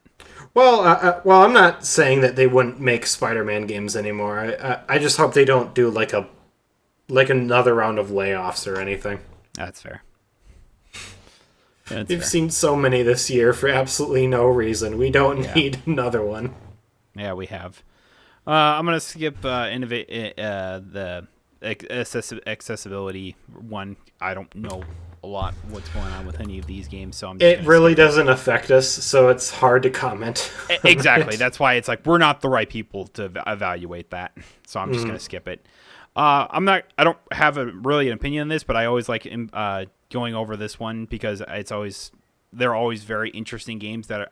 Speaker 2: Well, I'm not saying that they wouldn't make Spider-Man games anymore. I just hope they don't do like another round of layoffs or anything.
Speaker 1: That's fair.
Speaker 2: We've seen so many this year for absolutely no reason. We don't need another one.
Speaker 1: Yeah, we have. I'm gonna skip the accessibility one. I don't know a lot what's going on with any of these games, so
Speaker 2: it really doesn't affect us, so it's hard to comment.
Speaker 1: Exactly. That's why it's like we're not the right people to evaluate that. So I'm just gonna skip it. I don't have really an opinion on this, but I always like going over this one because they're always very interesting games that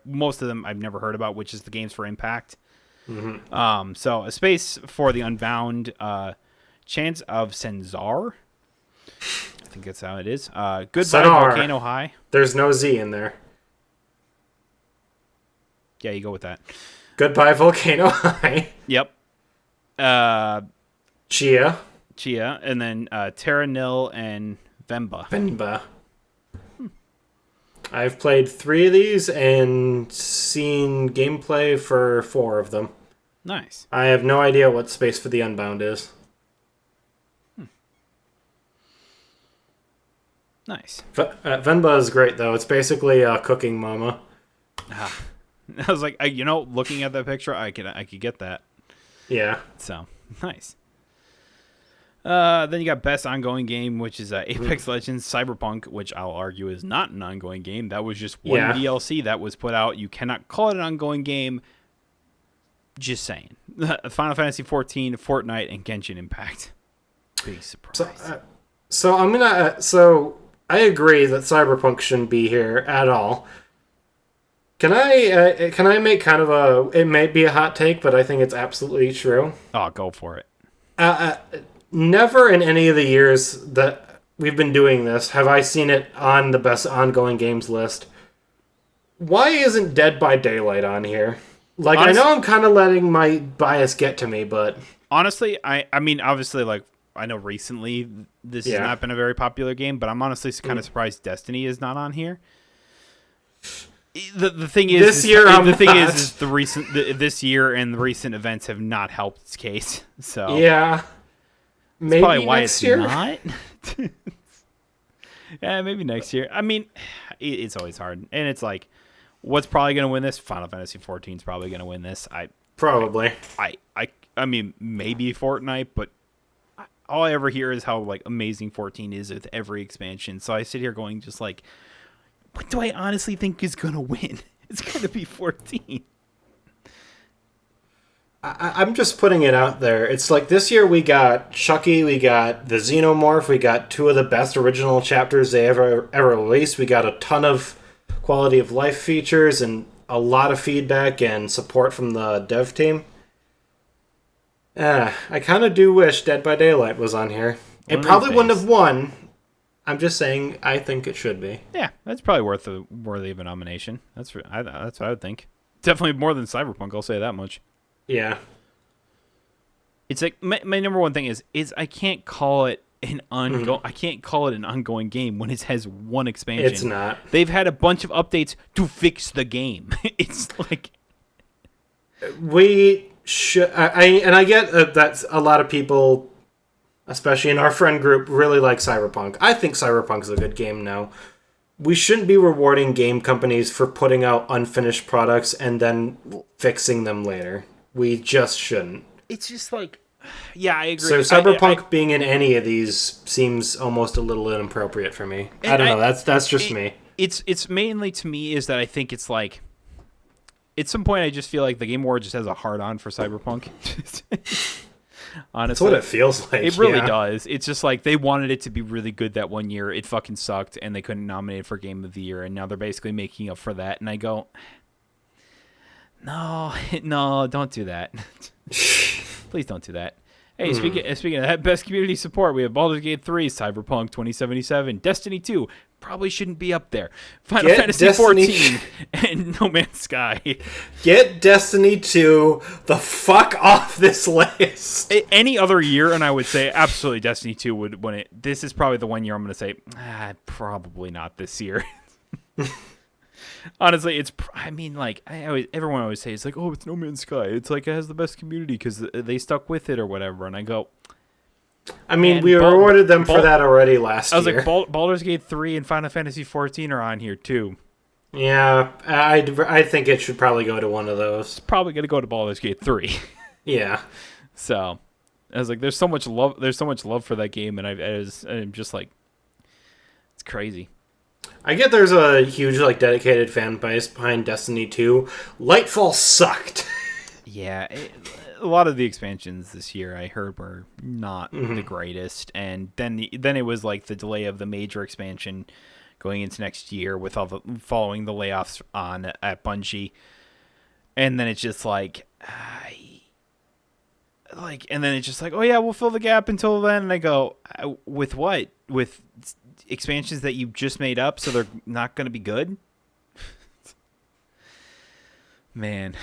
Speaker 1: most of them I've never heard about, which is the games for Impact. So A Space for the Unbound, Chance of Senzar. I think that's how it is. Goodbye
Speaker 2: Sonar.
Speaker 1: Volcano High.
Speaker 2: There's no Z in there.
Speaker 1: Yeah, you go with that.
Speaker 2: Goodbye Volcano High.
Speaker 1: Yep.
Speaker 2: Chia,
Speaker 1: and then Terra Nil and Vemba.
Speaker 2: I've played 3 of these and seen gameplay for 4 of them.
Speaker 1: Nice.
Speaker 2: I have no idea what Space for the Unbound is.
Speaker 1: Nice.
Speaker 2: Venba is great, though. It's basically a cooking mama.
Speaker 1: I was like, looking at that picture, I could get that.
Speaker 2: Yeah.
Speaker 1: So, nice. Then you got Best Ongoing Game, which is Apex Legends Cyberpunk, which I'll argue is not an ongoing game. That was just one DLC that was put out. You cannot call it an ongoing game. Just saying. Final Fantasy XIV, Fortnite, and Genshin Impact. Big surprise.
Speaker 2: So I agree that Cyberpunk shouldn't be here at all. Can I make kind of it may be a hot take, but I think it's absolutely true.
Speaker 1: Oh, go for it.
Speaker 2: Never in any of the years that we've been doing this have I seen it on the best ongoing games list. Why isn't Dead by Daylight on here? Like, honestly, I know I'm kind of letting my bias get to me, but
Speaker 1: honestly, I mean, obviously, like, I know recently this has not been a very popular game, but I'm honestly kind of surprised Destiny is not on here. The thing is, this year and the recent events have not helped its case. So
Speaker 2: yeah.
Speaker 1: Maybe probably why it's year? Not. Yeah, maybe next year. I mean, it's always hard, and it's like, what's probably going to win this? Final Fantasy 14 is probably going to win this.
Speaker 2: Probably.
Speaker 1: I mean, maybe Fortnite, but all I ever hear is how like amazing 14 is with every expansion. So I sit here going just like, what do I honestly think is going to win? It's going to be 14.
Speaker 2: I'm just putting it out there. It's like this year we got Chucky, we got the Xenomorph, we got two of the best original chapters they ever released. We got a ton of quality of life features and a lot of feedback and support from the dev team. I kind of do wish Dead by Daylight was on here. It probably wouldn't have won. I'm just saying I think it should be.
Speaker 1: Yeah, that's probably worthy of a nomination. That's what I would think. Definitely more than Cyberpunk, I'll say that much.
Speaker 2: Yeah.
Speaker 1: It's like my number one thing is I can't call it an I can't call it an ongoing game when it has one expansion.
Speaker 2: It's not.
Speaker 1: They've had a bunch of updates to fix the game. It's like
Speaker 2: we should I get that a lot of people, especially in our friend group, really like Cyberpunk. I think Cyberpunk is a good game now. We shouldn't be rewarding game companies for putting out unfinished products and then fixing them later. We just shouldn't.
Speaker 1: It's just like, yeah, I agree.
Speaker 2: So Cyberpunk being in any of these seems almost a little inappropriate for me. I don't know. That's just me.
Speaker 1: It's mainly to me is that I think it's like, at some point I just feel like the Game Award just has a hard on for Cyberpunk. Honestly,
Speaker 2: that's what it feels like.
Speaker 1: It really does. It's just like they wanted it to be really good that one year. It fucking sucked, and they couldn't nominate it for Game of the Year, and now they're basically making up for that. And I go, no, don't do that. Please don't do that. Hey, speaking of that, best community support, we have Baldur's Gate 3, Cyberpunk 2077, Destiny 2, probably shouldn't be up there, Final Fantasy 14, and No Man's Sky.
Speaker 2: Get Destiny 2 the fuck off this list.
Speaker 1: Any other year, and I would say absolutely Destiny 2 would win it. This is probably the one year I'm going to say, probably not this year. Honestly, everyone always says, like, oh, it's No Man's Sky. It's like it has the best community because they stuck with it or whatever. And I go,
Speaker 2: I mean, we rewarded them for that already last year.
Speaker 1: I was like, Baldur's Gate 3 and Final Fantasy 14 are on here too.
Speaker 2: Yeah, I think it should probably go to one of those.
Speaker 1: It's probably going to go to Baldur's Gate 3.
Speaker 2: Yeah.
Speaker 1: So, I was like, there's so much love for that game, and I'm just like, it's crazy.
Speaker 2: I get there's a huge dedicated fan base behind Destiny 2. Lightfall sucked.
Speaker 1: Yeah, a lot of the expansions this year I heard were not the greatest, and then it was like the delay of the major expansion going into next year with following the layoffs at Bungie, and then it's just like, and then it's just like, oh yeah, we'll fill the gap until then, and I go, with what? With expansions that you just made up, so they're not going to be good? Man,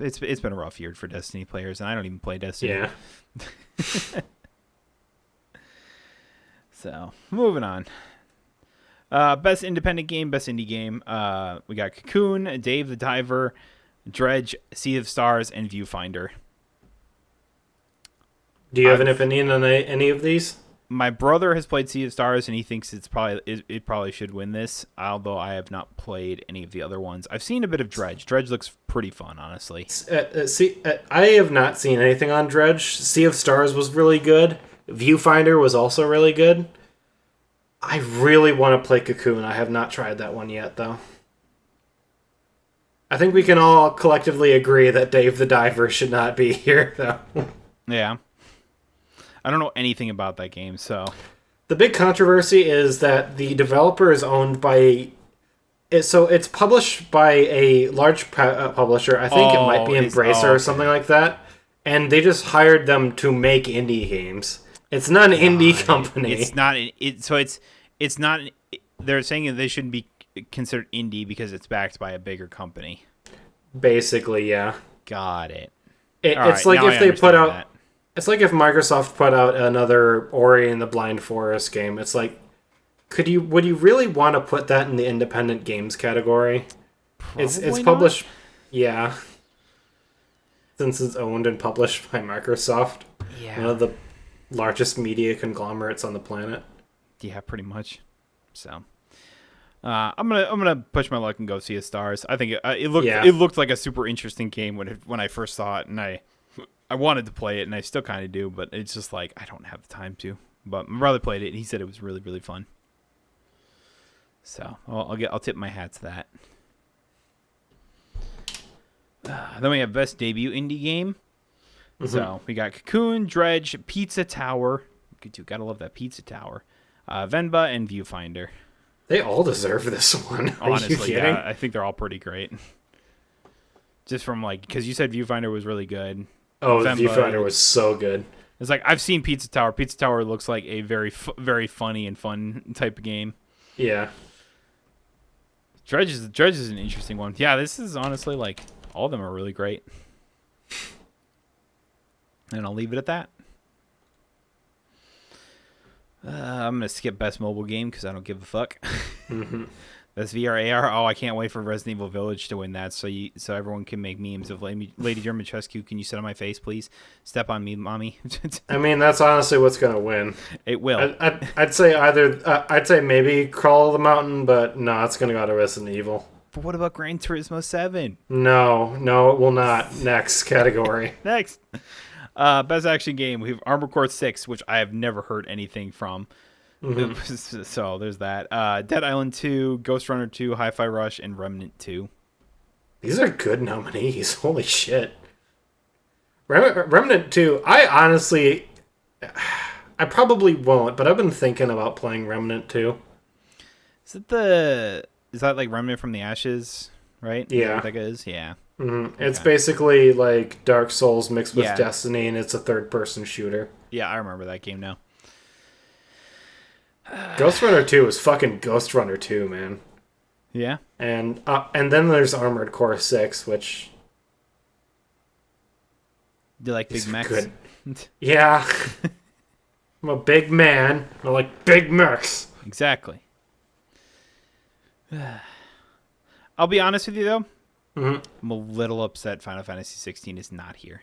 Speaker 1: it's been a rough year for Destiny players, and I don't even play Destiny.
Speaker 2: Yeah.
Speaker 1: So, moving on. Best independent game, best indie game. We got Cocoon, Dave the Diver, Dredge, Sea of Stars, and Viewfinder.
Speaker 2: Do you have an opinion on any of these?
Speaker 1: My brother has played Sea of Stars, and he thinks it probably should win this, although I have not played any of the other ones. I've seen a bit of Dredge. Dredge looks pretty fun, honestly.
Speaker 2: I have not seen anything on Dredge. Sea of Stars was really good. Viewfinder was also really good. I really want to play Cocoon. I have not tried that one yet, though. I think we can all collectively agree that Dave the Diver should not be here, though.
Speaker 1: Yeah. I don't know anything about that game, so...
Speaker 2: The big controversy is that the developer is owned by... So it's published by a large publisher. I think it might be Embracer or something like that. And they just hired them to make indie games. It's not an indie company.
Speaker 1: It's not... It's not... They're saying that they shouldn't be considered indie because it's backed by a bigger company.
Speaker 2: Basically, yeah.
Speaker 1: Got it.
Speaker 2: It's like if they put out... That. It's like if Microsoft put out another Ori and the Blind Forest game. It's like, would you really want to put that in the independent games category? It's published, yeah. Since it's owned and published by Microsoft, one of the largest media conglomerates on the planet.
Speaker 1: Yeah, pretty much. So I'm gonna push my luck and go see A Stars. I think it looked like a super interesting game when I first saw it, and I wanted to play it, and I still kind of do, but it's just like I don't have the time to. But my brother played it, and he said it was really, really fun. So I'll tip my hat to that. Then we have best debut indie game. Mm-hmm. So we got Cocoon, Dredge, Pizza Tower. Gotta love that Pizza Tower. Venba and Viewfinder.
Speaker 2: They all deserve this one.
Speaker 1: Honestly, yeah, I think they're all pretty great. Just from because you said Viewfinder was really good.
Speaker 2: Oh, Venba, Viewfinder was so good.
Speaker 1: It's like I've seen Pizza Tower. Pizza Tower looks like a very very funny and fun type of game.
Speaker 2: Yeah.
Speaker 1: Dredge is an interesting one. Yeah, this is honestly all of them are really great. And I'll leave it at that. I'm going to skip best mobile game because I don't give a fuck. Mm-hmm. Best VR AR. Oh, I can't wait for Resident Evil Village to win that so everyone can make memes of Lady Dimitrescu. Can you sit on my face, please? Step on me, mommy.
Speaker 2: I mean, that's honestly what's going to win.
Speaker 1: It will.
Speaker 2: I'd say I'd say maybe Crawl of the Mountain, but no, it's going to go to Resident Evil.
Speaker 1: But what about Gran Turismo 7?
Speaker 2: No, it will not. Next category.
Speaker 1: Next. Best action game. We have Armored Core 6, which I have never heard anything from. Mm-hmm. So there's that. Dead Island 2, Ghost Runner 2, Hi-Fi Rush, and Remnant 2.
Speaker 2: These are good nominees. Holy shit. Remnant 2, I probably won't, but I've been thinking about playing Remnant 2.
Speaker 1: Is that like Remnant from the Ashes, right?
Speaker 2: Yeah.
Speaker 1: I think it is, yeah.
Speaker 2: Mm-hmm. Okay. It's basically like Dark Souls mixed with Destiny, and it's a third-person shooter.
Speaker 1: Yeah, I remember that game now.
Speaker 2: Ghost Runner 2 is fucking Ghost Runner 2, man.
Speaker 1: Yeah.
Speaker 2: And then there's Armored Core 6, which...
Speaker 1: Do you like big mechs?
Speaker 2: Good. Yeah. I'm a big man. I like big mechs.
Speaker 1: Exactly. I'll be honest with you, though. Mm-hmm. I'm a little upset Final Fantasy 16 is not here.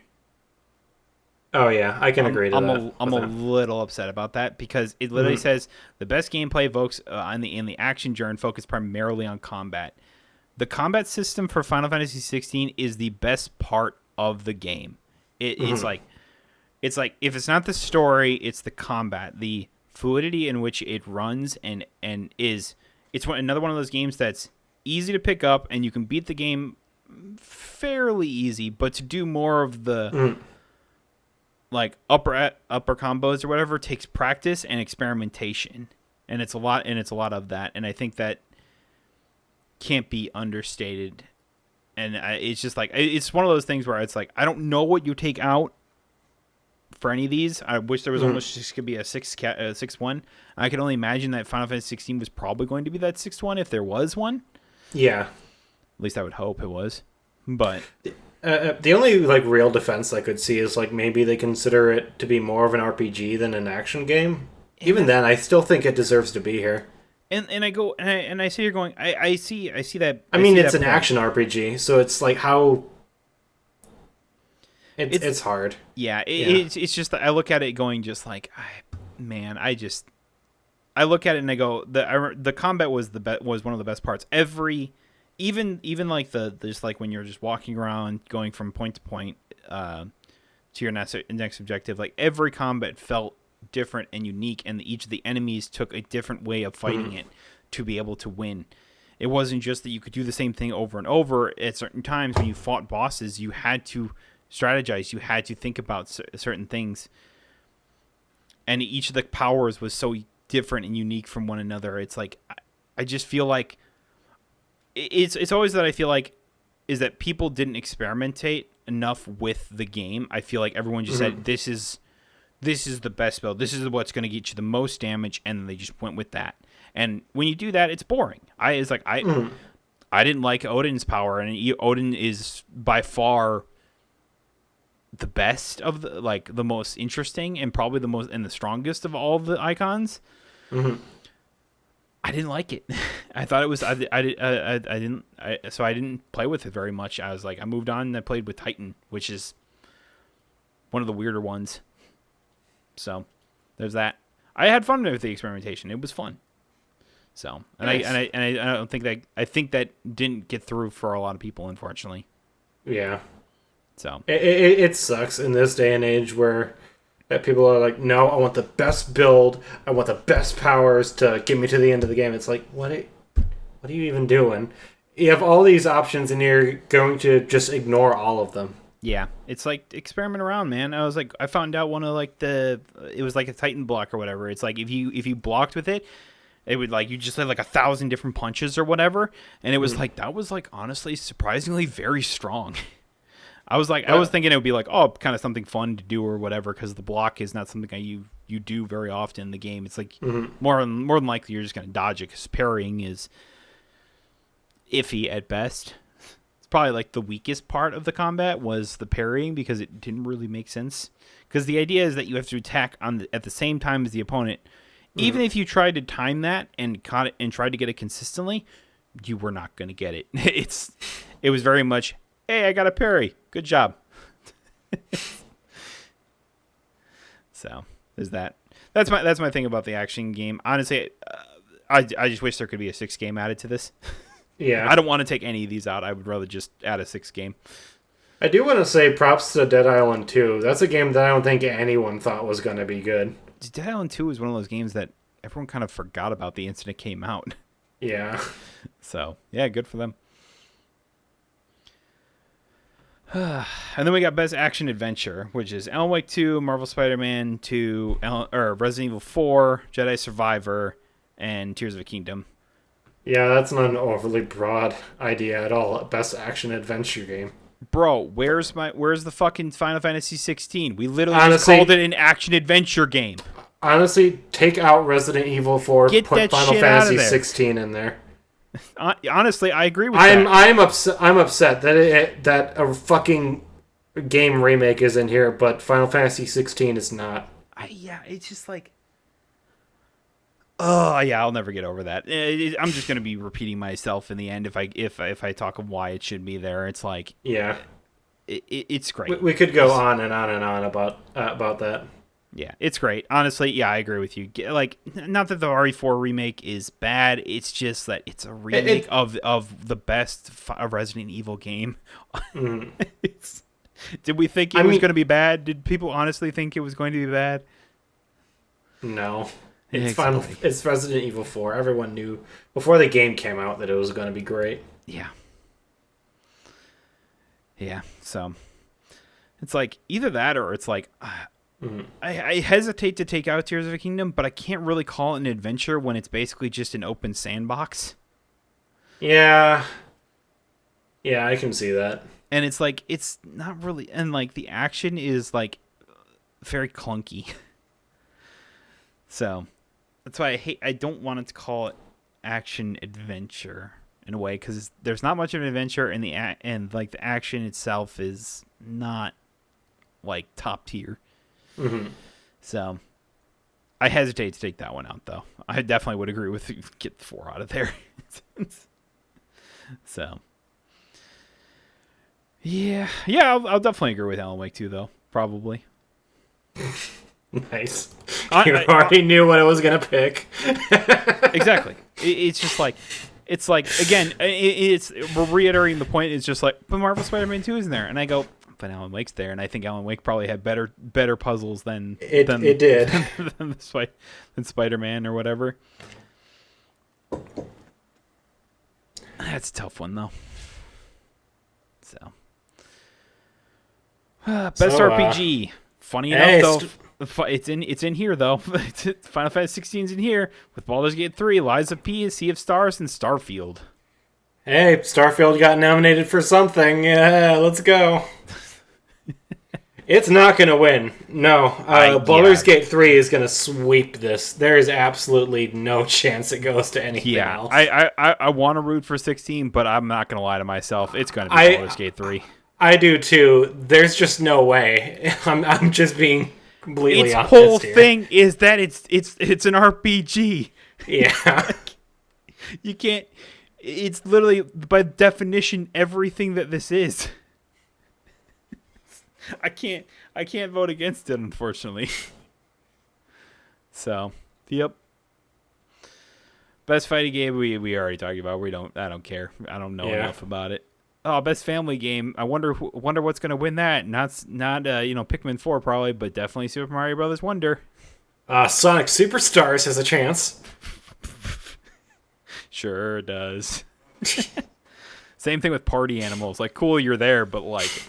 Speaker 2: Oh, yeah. I can agree to that.
Speaker 1: I'm a little upset about that because it literally says the best gameplay evokes in the action genre focus primarily on combat. The combat system for Final Fantasy 16 is the best part of the game. It's like if it's not the story, it's the combat, the fluidity in which it runs and it's another one of those games that's easy to pick up and you can beat the game fairly easy, but to do more of the upper combos or whatever takes practice and experimentation, and it's a lot of that, and I think that can't be understated. And it's just it's one of those things where it's I don't know what you take out for any of these. I wish there was almost just could be a 6-1. I can only imagine that Final Fantasy 16 was probably going to be that 6-1 if there was one.
Speaker 2: Yeah.
Speaker 1: At least I would hope it was. But
Speaker 2: the only real defense I could see is maybe they consider it to be more of an RPG than an action game. Even then, I still think it deserves to be here.
Speaker 1: And I go and I see you're going. I see that.
Speaker 2: I mean, it's an action RPG, so it's how. It's hard.
Speaker 1: Yeah, it's just I look at it going just I look at it and I go the combat was was one of the best parts. Even just when you're just walking around going from point to point to your next objective, every combat felt different and unique, and each of the enemies took a different way of fighting it to be able to win. It wasn't just that you could do the same thing over and over. At certain times when you fought bosses, you had to strategize, you had to think about certain things, and each of the powers was so different and unique from one another. It's I just feel it's always that I feel is that people didn't experimentate enough with the game. I feel everyone just said this is the best build, this is what's going to get you the most damage, and they just went with that. And when you do that, it's boring. I didn't like Odin's power, and Odin is by far the best of the most interesting and probably the most and the strongest of all the icons. I didn't like it. I thought it was so I didn't play with it very much. I was I moved on and I played with Titan, which is one of the weirder ones. So there's that. I had fun with the experimentation. It was fun. So,
Speaker 2: Nice.
Speaker 1: I don't think that I think that didn't get through for a lot of people, unfortunately.
Speaker 2: Yeah.
Speaker 1: So
Speaker 2: It sucks in this day and age where people are like, no, I want the best build. I want the best powers to get me to the end of the game. It's like, what are you even doing? You have all these options and you're going to just ignore all of them.
Speaker 1: yeah, it's like experiment around, man. I found out one of like it was like a Titan block or whatever. It's like if you blocked with it, it would like you just had like 1,000 different punches or whatever, and it was like that was like honestly surprisingly very strong. I was thinking it would be like, oh, kind of something fun to do or whatever, because the block is not something you do very often in the game. It's like more than likely you're just gonna dodge it, because parrying is iffy at best. It's probably like the weakest part of the combat was the parrying, because it didn't really make sense. Because the idea is that you have to attack at the same time as the opponent. Even if you tried to time that and caught it and tried to get it consistently, you were not going to get it. It was very much, hey, I got a parry. Good job. So there's that. That's my thing about the action game. Honestly, I just wish there could be a 6th game added to this.
Speaker 2: Yeah.
Speaker 1: I don't want to take any of these out. I would rather just add a 6th game.
Speaker 2: I do want to say props to Dead Island 2. That's a game that I don't think anyone thought was going to be good.
Speaker 1: Dead Island 2 is one of those games that everyone kind of forgot about the instant it came out.
Speaker 2: Yeah.
Speaker 1: So, yeah, good for them. And then we got Best Action Adventure, which is Alan Wake 2, Marvel Spider-Man 2, Resident Evil 4, Jedi Survivor, and Tears of a Kingdom.
Speaker 2: Yeah, that's not an overly broad idea at all. Best action adventure game.
Speaker 1: Bro, where's the fucking Final Fantasy 16? We literally just called it an action adventure game.
Speaker 2: Honestly, take out Resident Evil 4,
Speaker 1: Get
Speaker 2: put
Speaker 1: that
Speaker 2: Final
Speaker 1: shit out of
Speaker 2: Fantasy
Speaker 1: there.
Speaker 2: 16 in there.
Speaker 1: Honestly, I agree with that.
Speaker 2: I'm upset that a fucking game remake is in here, but Final Fantasy 16 is not.
Speaker 1: It's just like, oh yeah, I'll never get over that. I'm just gonna be repeating myself in the end if I talk of why it should be there. It's like,
Speaker 2: Yeah,
Speaker 1: it's great.
Speaker 2: we could go on and on and on about that.
Speaker 1: Yeah, it's great. Honestly, yeah, I agree with you. Like, not that the RE4 remake is bad. It's just that it's a remake of the best Resident Evil game. Did we think it was going to be bad? Did people honestly think it was going to be bad?
Speaker 2: No.
Speaker 1: Yeah,
Speaker 2: It's Resident Evil 4. Everyone knew before the game came out that it was going to be great.
Speaker 1: Yeah. Yeah, so it's like either that or it's like I hesitate to take out Tears of the Kingdom, but I can't really call it an adventure when it's basically just an open sandbox.
Speaker 2: Yeah. Yeah, I can see that.
Speaker 1: And it's like, it's not really, and like the action is like very clunky. So that's why I don't want it to call it action adventure in a way, because there's not much of an adventure, and like the action itself is not like top tier. So I hesitate to take that one out, though. I definitely would agree with get 4 out of there. So yeah, I'll definitely agree with Alan Wake 2, though, probably.
Speaker 2: Nice. You already knew what I was gonna pick.
Speaker 1: Exactly. It's just like, it's like, again, we're reiterating the point. It's just like, but Marvel Spider-Man 2 is in there, and I go, but Alan Wake's there, and I think Alan Wake probably had better puzzles than
Speaker 2: it did
Speaker 1: than Spider-Man or whatever. That's a tough one, though. So best RPG. Funny enough, though, it's in here though. Final Fantasy 16's in here with Baldur's Gate 3, Lies of P, Sea of Stars, and Starfield.
Speaker 2: Hey, Starfield got nominated for something. Yeah, let's go. It's not going to win. No. Baldur's Gate 3 is going to sweep this. There is absolutely no chance it goes to anything else.
Speaker 1: I want to root for 16, but I'm not going to lie to myself. It's going to be Baldur's Gate 3.
Speaker 2: I do too. There's just no way. I'm just being completely honest
Speaker 1: here. Its whole
Speaker 2: here.
Speaker 1: thing is that it's an RPG.
Speaker 2: Yeah.
Speaker 1: You can't. It's literally, by definition, everything that this is. I can't vote against it, unfortunately. So, yep. Best fighting game we already talked about. I don't care. I don't know enough about it. Oh, best family game. I wonder what's gonna win that. Not Pikmin 4 probably, but definitely Super Mario Brothers Wonder.
Speaker 2: Sonic Superstars has a chance.
Speaker 1: Sure does. Same thing with Party Animals. Like, cool, you're there, but like,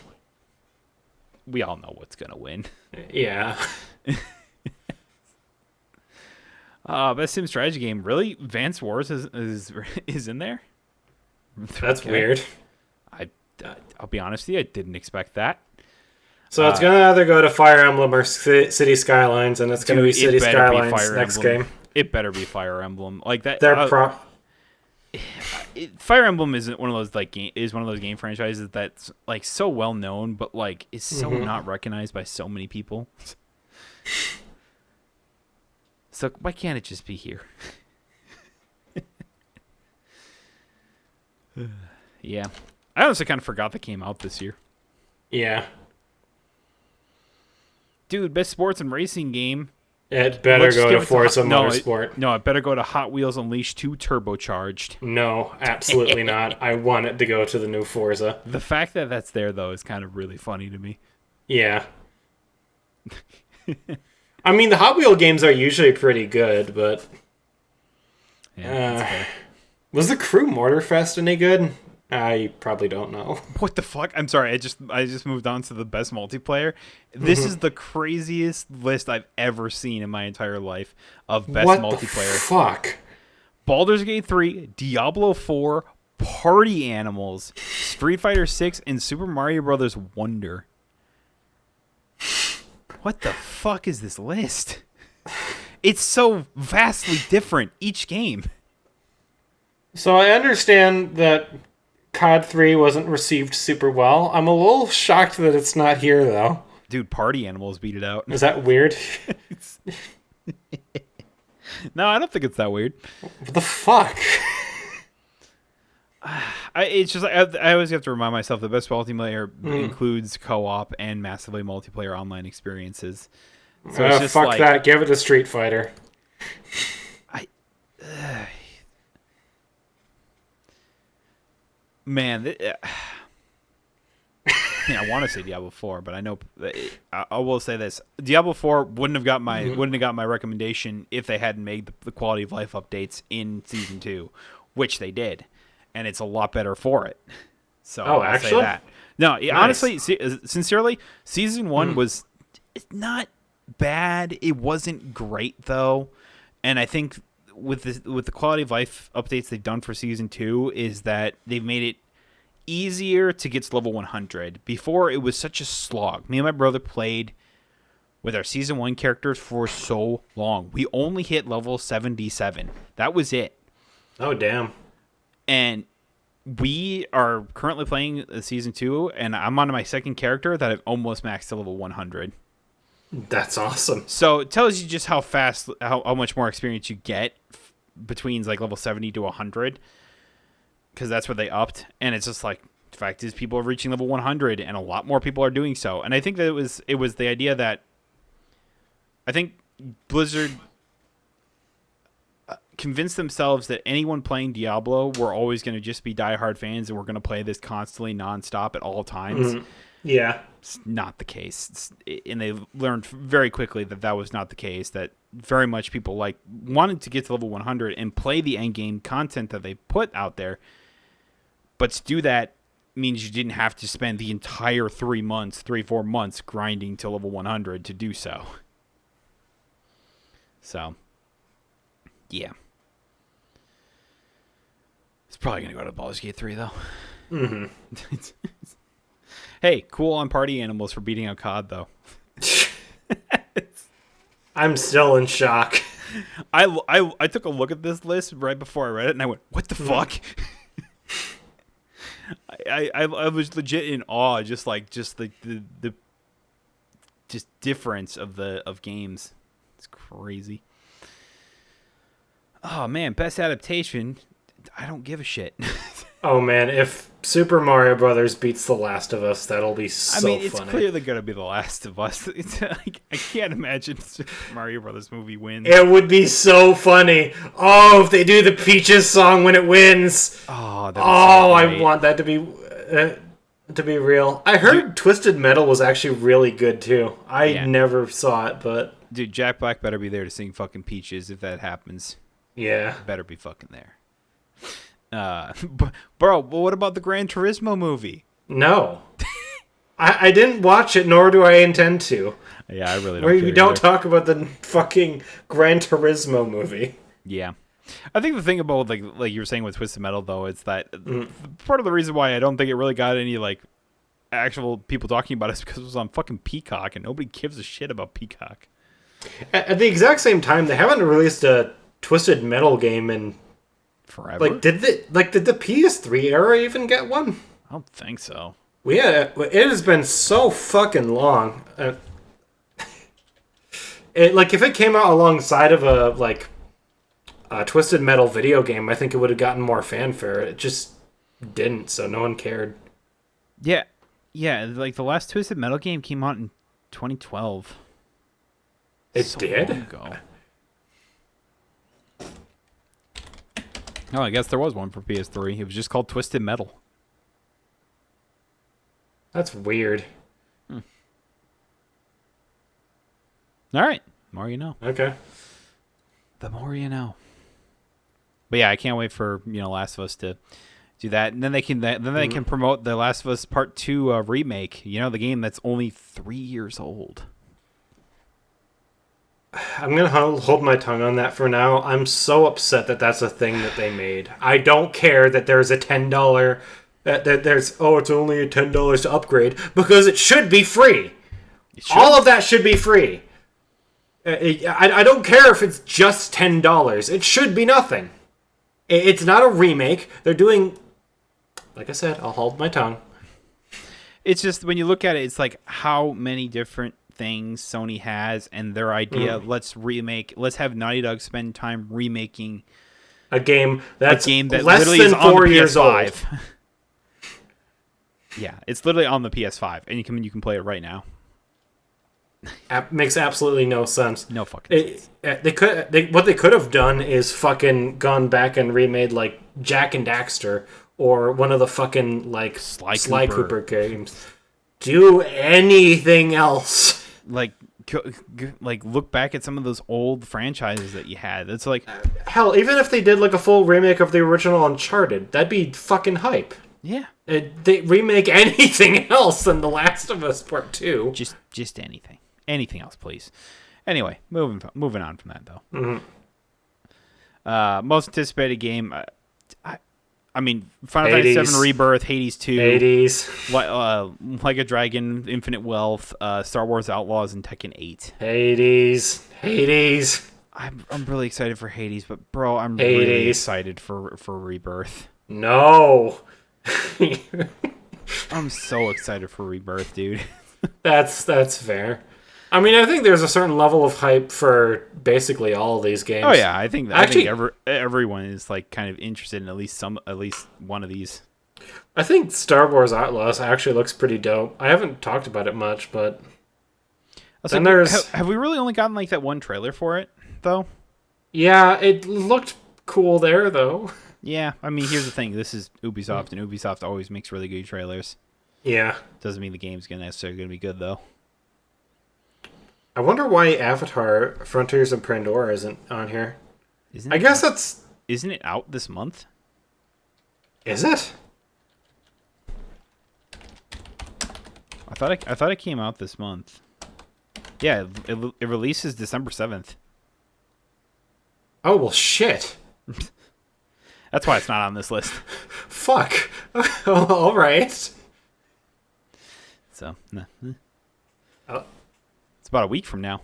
Speaker 1: we all know what's gonna win.
Speaker 2: Yeah.
Speaker 1: Best sim strategy game. Really? Advance Wars is in there?
Speaker 2: That's weird.
Speaker 1: I'll be honest with you, I didn't expect that.
Speaker 2: So it's gonna either go to Fire Emblem or City Skylines, and it's gonna be City Skylines next game.
Speaker 1: It better be Fire Emblem. Like that. Fire Emblem isn't one of those game franchises that's like so well known, but like is so not recognized by so many people. So why can't it just be here? Yeah. I honestly kind of forgot that came out this year.
Speaker 2: Yeah.
Speaker 1: Dude, best sports and racing game.
Speaker 2: It better go to Forza Motorsport.
Speaker 1: No, it better go to Hot Wheels Unleashed 2 Turbocharged.
Speaker 2: No, absolutely not. I want it to go to the new Forza.
Speaker 1: The fact that that's there, though, is kind of really funny to me.
Speaker 2: Yeah. I mean, the Hot Wheel games are usually pretty good, but...
Speaker 1: Yeah,
Speaker 2: was the Crew Motorfest any good? I probably don't know.
Speaker 1: What the fuck? I'm sorry. I just moved on to the best multiplayer. This is the craziest list I've ever seen in my entire life of best multiplayer.
Speaker 2: What the fuck?
Speaker 1: Baldur's Gate 3, Diablo 4, Party Animals, Street Fighter 6, and Super Mario Brothers Wonder. What the fuck is this list? It's so vastly different each game.
Speaker 2: So I understand that COD 3 wasn't received super well. I'm a little shocked that it's not here, though.
Speaker 1: Dude, Party Animals beat it out.
Speaker 2: Is that weird?
Speaker 1: No, I don't think it's that weird.
Speaker 2: What the fuck?
Speaker 1: It's just I always have to remind myself the best multiplayer includes co-op and massively multiplayer online experiences. So it's just
Speaker 2: fuck
Speaker 1: like,
Speaker 2: that. Give it to Street Fighter.
Speaker 1: Man, I want to say Diablo 4, but I know I will say this: Diablo 4 wouldn't have got my recommendation if they hadn't made the quality of life updates in Season 2, which they did, and it's a lot better for it. So I'll say that. No, nice. Honestly, sincerely, Season 1 was not bad. It wasn't great though, and I think with the quality of life updates they've done for Season 2 is that they've made it easier to get to level 100. Before, it was such a slog. Me and my brother played with our Season 1 characters for so long. We only hit level 77. That was it.
Speaker 2: Oh, damn.
Speaker 1: And we are currently playing Season 2, and I'm on my second character that I've almost maxed to level 100.
Speaker 2: That's awesome.
Speaker 1: So it tells you just how fast, how much more experience you get between like level 70 to 100, because that's what they upped. And it's just like, the fact is, people are reaching level 100, and a lot more people are doing so. And I think that it was the idea that I think Blizzard convinced themselves that anyone playing Diablo were always going to just be diehard fans, and we're going to play this constantly, nonstop at all times.
Speaker 2: Yeah.
Speaker 1: It's not the case. And they learned very quickly that was not the case, that very much people wanted to get to level 100 and play the end game content that they put out there. But to do that means you didn't have to spend the entire 4 months grinding to level 100 to do so. So, yeah. It's probably going to go to Baldur's Gate 3, though.
Speaker 2: Mm-hmm.
Speaker 1: Hey, cool on Party Animals for beating out COD, though.
Speaker 2: I'm still in shock.
Speaker 1: I took a look at this list right before I read it, and I went, what the fuck? I was legit in awe, just the difference of games. It's crazy. Oh man, best adaptation. I don't give a shit.
Speaker 2: Oh man, if Super Mario Brothers beats The Last of Us, that'll be so
Speaker 1: I mean, it's
Speaker 2: funny.
Speaker 1: clearly gonna be The Last of Us. It's like, I can't imagine Super Mario Brothers movie wins.
Speaker 2: It would be so funny. Oh, if they do the Peaches song when it wins.
Speaker 1: Oh, that'd be
Speaker 2: Oh,
Speaker 1: so
Speaker 2: I
Speaker 1: great.
Speaker 2: want that to be real. I heard Twisted Metal was actually really good too. I
Speaker 1: Yeah.
Speaker 2: never saw it, but
Speaker 1: Dude, Jack Black better be there to sing fucking Peaches if that happens.
Speaker 2: yeah.
Speaker 1: Better be fucking there. Bro, but what about the Gran Turismo movie?
Speaker 2: No. I didn't watch it, nor do I intend to.
Speaker 1: Yeah, I really don't.
Speaker 2: We
Speaker 1: care
Speaker 2: don't
Speaker 1: either.
Speaker 2: talk about the fucking Gran Turismo movie.
Speaker 1: Yeah, I think the thing about like you were saying with Twisted Metal though, it's that part of the reason why I don't think it really got any like actual people talking about it is because it was on fucking Peacock and nobody gives a shit about Peacock.
Speaker 2: At the exact same time, they haven't released a Twisted Metal game in
Speaker 1: Forever?
Speaker 2: did the PS3 era even get one?
Speaker 1: I don't think so.
Speaker 2: It has been so fucking long. If it came out alongside of a Twisted Metal video game, I think it would have gotten more fanfare. It just didn't, so no one cared.
Speaker 1: Yeah, yeah. Like the last Twisted Metal game came out in 2012.
Speaker 2: It
Speaker 1: So
Speaker 2: did?
Speaker 1: long ago. Oh, I guess there was one for PS3. It was just called Twisted Metal.
Speaker 2: That's weird.
Speaker 1: All right, more you know.
Speaker 2: Okay.
Speaker 1: The more you know. But yeah, I can't wait for Last of Us to do that, and then they can promote the Last of Us Part 2 remake. The game that's only 3 years old.
Speaker 2: I'm gonna hold my tongue on that for now. I'm so upset that that's a thing that they made. I don't care that there's a $10 that there's it's only $10 to upgrade because it should be free. All of that should be free. I don't care if it's just $10. It should be nothing. It's not a remake. They're doing, like I said, I'll hold my tongue.
Speaker 1: It's just when you look at it, it's like how many different things Sony has and their idea. Let's have Naughty Dog spend time remaking
Speaker 2: A game that's
Speaker 1: a game that
Speaker 2: less
Speaker 1: literally
Speaker 2: than
Speaker 1: is on
Speaker 2: 4
Speaker 1: the
Speaker 2: years old.
Speaker 1: PS5. Yeah, it's literally on the PS5, and you can play it right now.
Speaker 2: Makes absolutely no sense.
Speaker 1: No fucking sense.
Speaker 2: What they could have done is fucking gone back and remade like Jack and Daxter or one of the fucking like Sly Cooper games. Do anything else.
Speaker 1: Like look back at some of those old franchises that you had. It's like
Speaker 2: Hell, even if they did like a full remake of the original Uncharted, that'd be fucking hype.
Speaker 1: yeah,
Speaker 2: They remake anything else than The Last of Us Part 2.
Speaker 1: just anything else, please. Anyway, moving on from that though. Most anticipated game. I mean, Final Fantasy VII Rebirth, Hades 2,
Speaker 2: Hades.
Speaker 1: Like a Dragon, Infinite Wealth, Star Wars Outlaws, and Tekken 8.
Speaker 2: Hades.
Speaker 1: I'm really excited for Hades, but bro, I'm really excited for Rebirth.
Speaker 2: No.
Speaker 1: I'm so excited for Rebirth, dude.
Speaker 2: That's fair. I mean, I think there's a certain level of hype for basically all of these games.
Speaker 1: Oh yeah, I think everyone is like kind of interested in at least one of these.
Speaker 2: I think Star Wars Outlaws actually looks pretty dope. I haven't talked about it much, but
Speaker 1: Then have we really only gotten like that one trailer for it though?
Speaker 2: Yeah, it looked cool there though.
Speaker 1: Yeah, I mean, here's the thing: this is Ubisoft, and Ubisoft always makes really good trailers.
Speaker 2: Yeah.
Speaker 1: Doesn't mean the game's necessarily gonna be good though.
Speaker 2: I wonder why Avatar: Frontiers of Pandora isn't on here. Isn't
Speaker 1: it out this month?
Speaker 2: Is it?
Speaker 1: I thought it came out this month. Yeah, it releases December 7th.
Speaker 2: Oh well, shit.
Speaker 1: That's why it's not on this list.
Speaker 2: Fuck. All right.
Speaker 1: So, nah.
Speaker 2: Oh.
Speaker 1: It's about a week from now.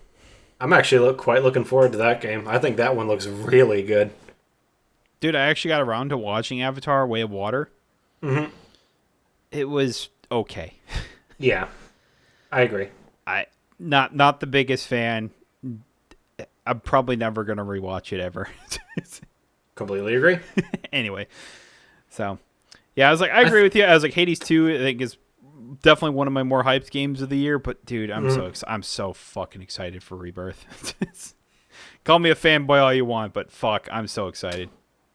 Speaker 2: I'm actually quite looking forward to that game. I think that one looks really good.
Speaker 1: Dude, I actually got around to watching Avatar: Way of Water.
Speaker 2: Mm-hmm.
Speaker 1: It was okay.
Speaker 2: Yeah, I agree.
Speaker 1: Not the biggest fan. I'm probably never gonna rewatch it ever.
Speaker 2: Completely agree.
Speaker 1: Anyway, so Yeah, I was like, I agree with you. I was like, Hades 2, I think, is definitely one of my more hyped games of the year. But dude, I'm so fucking excited for Rebirth. Call me a fanboy all you want, but fuck, I'm so excited.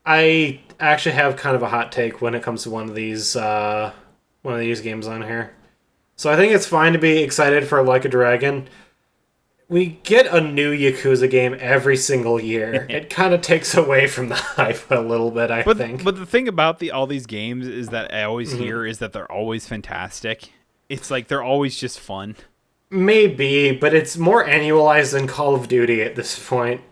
Speaker 2: I actually have kind of a hot take when it comes to one of these games on here. So I think it's fine to be excited for Like a Dragon. We get a new Yakuza game every single year. It kind of takes away from the hype a little bit, I think.
Speaker 1: But the thing about all these games is that I always hear is that they're always fantastic. It's like they're always just fun.
Speaker 2: Maybe, but it's more annualized than Call of Duty at this point.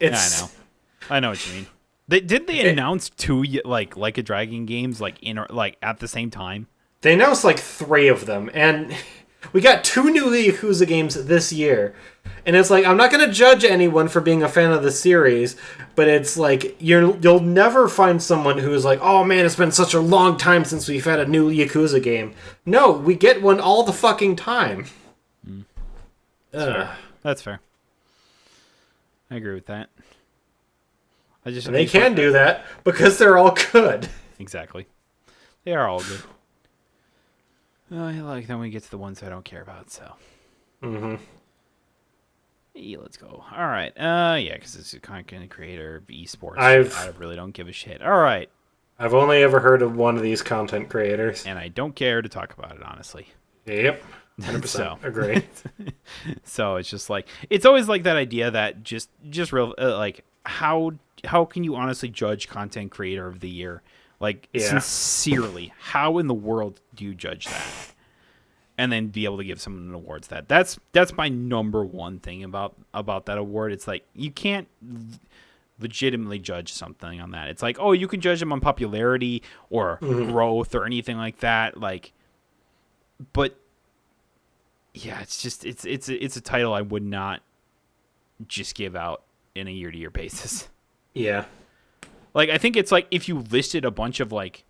Speaker 1: I know what you mean. They announce two like a Dragon games at the same time?
Speaker 2: They announced like 3 of them, and we got 2 new Yakuza games this year. And it's like, I'm not going to judge anyone for being a fan of the series, but it's like, you'll never find someone who's like, oh man, it's been such a long time since we've had a new Yakuza game. No, we get one all the fucking time.
Speaker 1: That's fair. I agree with that.
Speaker 2: And they can do that because they're all good.
Speaker 1: Exactly. They are all good. Then we get to the ones I don't care about, so. Hey, let's go. All right. Yeah, because it's a content creator, esports. I really don't give a shit. All right.
Speaker 2: I've only ever heard of one of these content creators.
Speaker 1: And I don't care to talk about it, honestly.
Speaker 2: Yep. 100% agree.
Speaker 1: So it's just like, it's always like that idea that just real, like, how can you honestly judge content creator of the year? Like, sincerely, how in the world do you judge that? And then be able to give someone an award. That's my number one thing about that award. It's like, you can't legitimately judge something on that. It's like, oh, you can judge them on popularity or growth or anything like that. Like, but yeah, it's just it's a title I would not just give out in a year-to-year basis.
Speaker 2: Yeah.
Speaker 1: Like, I think it's like if you listed a bunch of like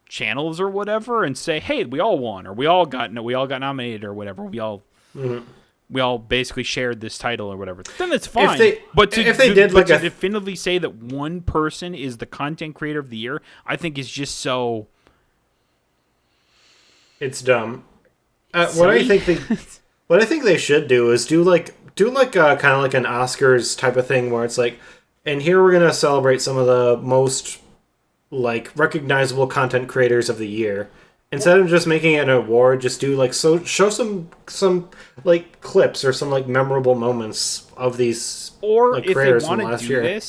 Speaker 1: channels or whatever and say, hey, we all won, or we all got nominated, or whatever, we all basically shared this title or whatever, then that's fine. If they did definitively say that one person is the content creator of the year, I think is just so.
Speaker 2: It's dumb. What I think they should do is do like kind of like an Oscars type of thing where it's like, and here we're gonna celebrate some of the most like recognizable content creators of the year. Instead of just making it an award, just do like show some like clips or some like memorable moments of these creators from last year.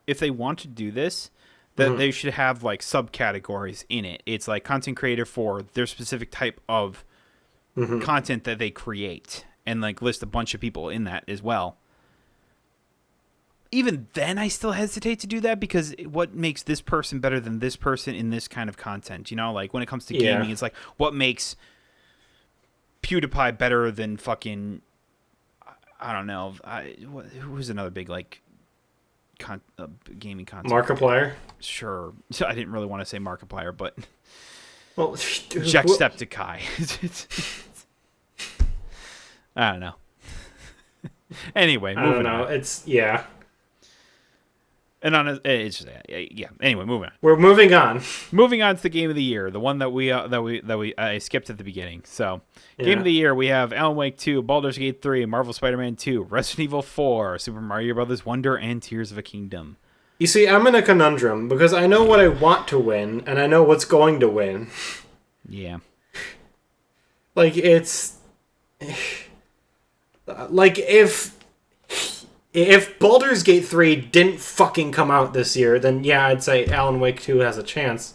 Speaker 1: If they want to do this, that they should have like subcategories in it. It's like content creator for their specific type of content that they create, and like list a bunch of people in that as well. Even then, I still hesitate to do that, because what makes this person better than this person in this kind of content? You know, like when it comes to gaming, it's like, what makes PewDiePie better than fucking, I don't know, who's another big like gaming content?
Speaker 2: Markiplier?
Speaker 1: Sure. So I didn't really want to say Markiplier, but Jacksepticeye. I don't know. Anyway, moving on. And anyway, moving on.
Speaker 2: We're moving on.
Speaker 1: Moving on to the game of the year, the one that I skipped at the beginning. So, game of the year, we have Alan Wake 2, Baldur's Gate 3, Marvel Spider-Man 2, Resident Evil 4, Super Mario Bros. Wonder, and Tears of a Kingdom.
Speaker 2: You see, I'm in a conundrum because I know what I want to win, and I know what's going to win.
Speaker 1: Yeah.
Speaker 2: Like, it's like if Baldur's Gate 3 didn't fucking come out this year, then yeah, I'd say Alan Wake 2 has a chance.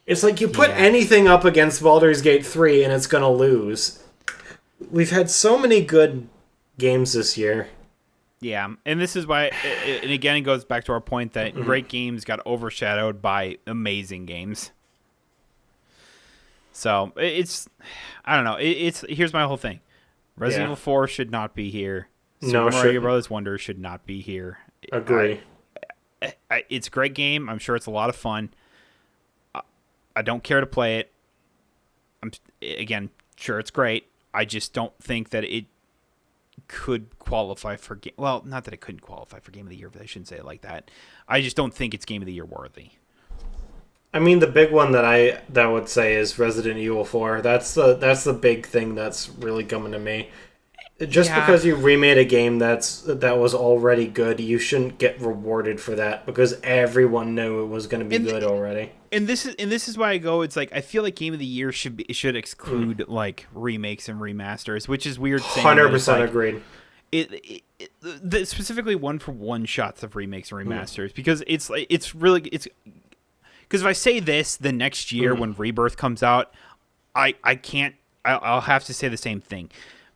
Speaker 2: It's like you put anything up against Baldur's Gate 3 and it's gonna lose. We've had so many good games this year.
Speaker 1: Yeah, and this is why, and again, it goes back to our point that great games got overshadowed by amazing games. So, I don't know, here's my whole thing. Resident Evil 4 should not be here. Super Mario Bros. Wonder should not be here.
Speaker 2: Agree.
Speaker 1: It's a great game. I'm sure it's a lot of fun. I don't care to play it. I'm, again, sure it's great. I just don't think that could qualify for game. Well, not that it couldn't qualify for Game of the Year, but I shouldn't say it like that. I just don't think it's Game of the Year worthy.
Speaker 2: I mean, the big one that would say is Resident Evil 4. That's the big thing that's really coming to me. Just because you remade a game that was already good, you shouldn't get rewarded for that because everyone knew it was going to be good already.
Speaker 1: And this is why I go. It's like I feel like Game of the Year should exclude like remakes and remasters, which is weird.
Speaker 2: 100% agreed.
Speaker 1: Specifically one for one shots of remakes and remasters because it's because if I say this the next year when Rebirth comes out, I'll have to say the same thing.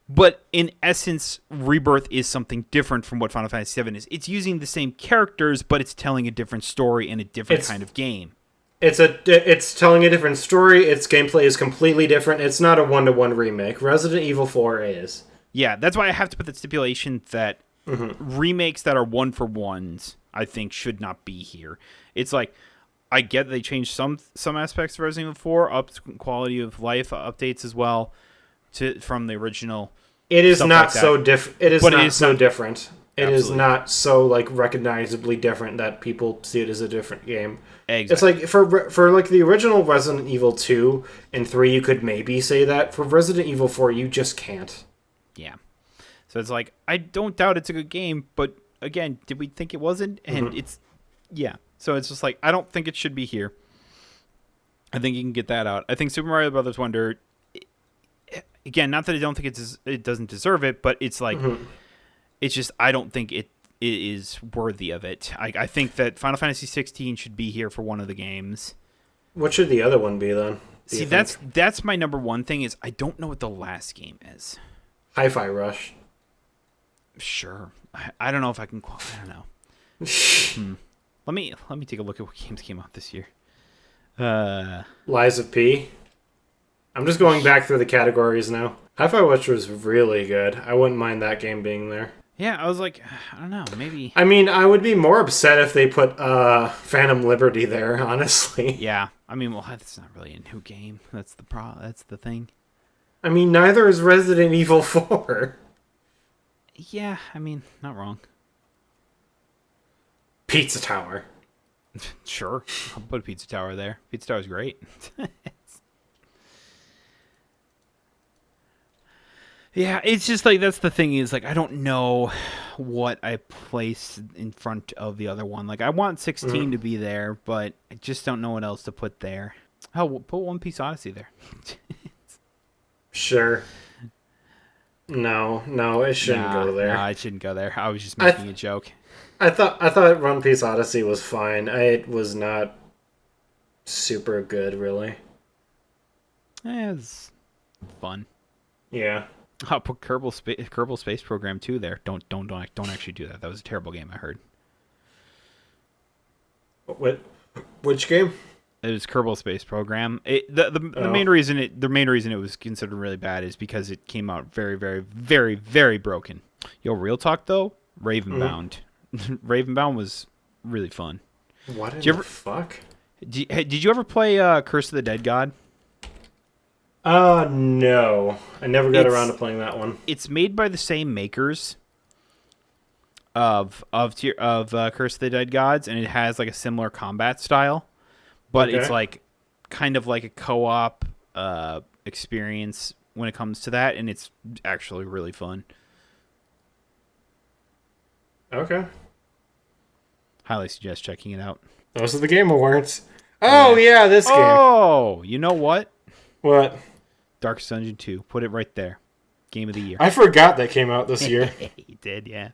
Speaker 1: But in essence, Rebirth is something different from what Final Fantasy VII is. It's using the same characters, but it's telling a different story in a different kind of game.
Speaker 2: It's telling a different story. Its gameplay is completely different. It's not a 1-to-1 remake. Resident Evil 4 is.
Speaker 1: Yeah, that's why I have to put the stipulation that remakes that are 1-for-1s, I think, should not be here. It's like, I get they changed some aspects of Resident Evil 4, up quality of life updates as well from the original.
Speaker 2: It is not so different. It is not so different. It is not so like recognizably different that people see it as a different game. Exactly. It's like for like the original Resident Evil 2 and 3, you could maybe say that. For Resident Evil 4, you just can't.
Speaker 1: Yeah. So it's like, I don't doubt it's a good game, but again, did we think it wasn't? And so it's just like, I don't think it should be here. I think you can get that out. I think Super Mario Brothers Wonder, again, not that I don't think it doesn't deserve it, but it's like, it's just, I don't think it is worthy of it. I think that Final Fantasy 16 should be here for one of the games.
Speaker 2: What should the other one be then?
Speaker 1: See, that's my number one thing is I don't know what the last game is.
Speaker 2: Hi-Fi Rush.
Speaker 1: Sure. I don't know if I can. I don't know. Let me take a look at what games came out this year.
Speaker 2: Lies of P. I'm just going back through the categories now. Hi-Fi Rush was really good. I wouldn't mind that game being there.
Speaker 1: Yeah, I was like, I don't know, maybe.
Speaker 2: I mean, I would be more upset if they put Phantom Liberty there, honestly.
Speaker 1: Yeah, I mean, well, that's not really a new game. That's the thing.
Speaker 2: I mean, neither is Resident Evil 4.
Speaker 1: Yeah, I mean, not wrong.
Speaker 2: Pizza Tower.
Speaker 1: Sure, I'll put a Pizza Tower there. Pizza Tower's great. Yeah, it's just like, that's the thing is, like, I don't know what I place in front of the other one. Like, I want 16 to be there, but I just don't know what else to put there. Oh, we'll put One Piece Odyssey there.
Speaker 2: Sure. No, it shouldn't go there.
Speaker 1: No, it shouldn't go there. I was just making a joke.
Speaker 2: I thought One Piece Odyssey was fine. It was not super good, really.
Speaker 1: It's fun.
Speaker 2: Yeah.
Speaker 1: I'll put Kerbal Space Program 2 there. Don't actually do that. That was a terrible game, I heard.
Speaker 2: Which game?
Speaker 1: It was Kerbal Space Program. The main reason it was considered really bad is because it came out very, very, very, very broken. Yo, real talk though, Ravenbound. Ravenbound was really fun.
Speaker 2: What in the fuck?
Speaker 1: Did you ever play Curse of the Dead God?
Speaker 2: No. I never got around to playing that one.
Speaker 1: It's made by the same makers of Curse of the Dead Gods, and it has like a similar combat style, but it's like kind of like a co-op experience when it comes to that, and it's actually really fun.
Speaker 2: Okay.
Speaker 1: Highly suggest checking it out.
Speaker 2: Those are the Game Awards. Oh yeah, this game.
Speaker 1: Oh, you know what?
Speaker 2: What?
Speaker 1: Darkest Dungeon 2. Put it right there. Game of the Year.
Speaker 2: I forgot that came out this year.
Speaker 1: You did, yeah.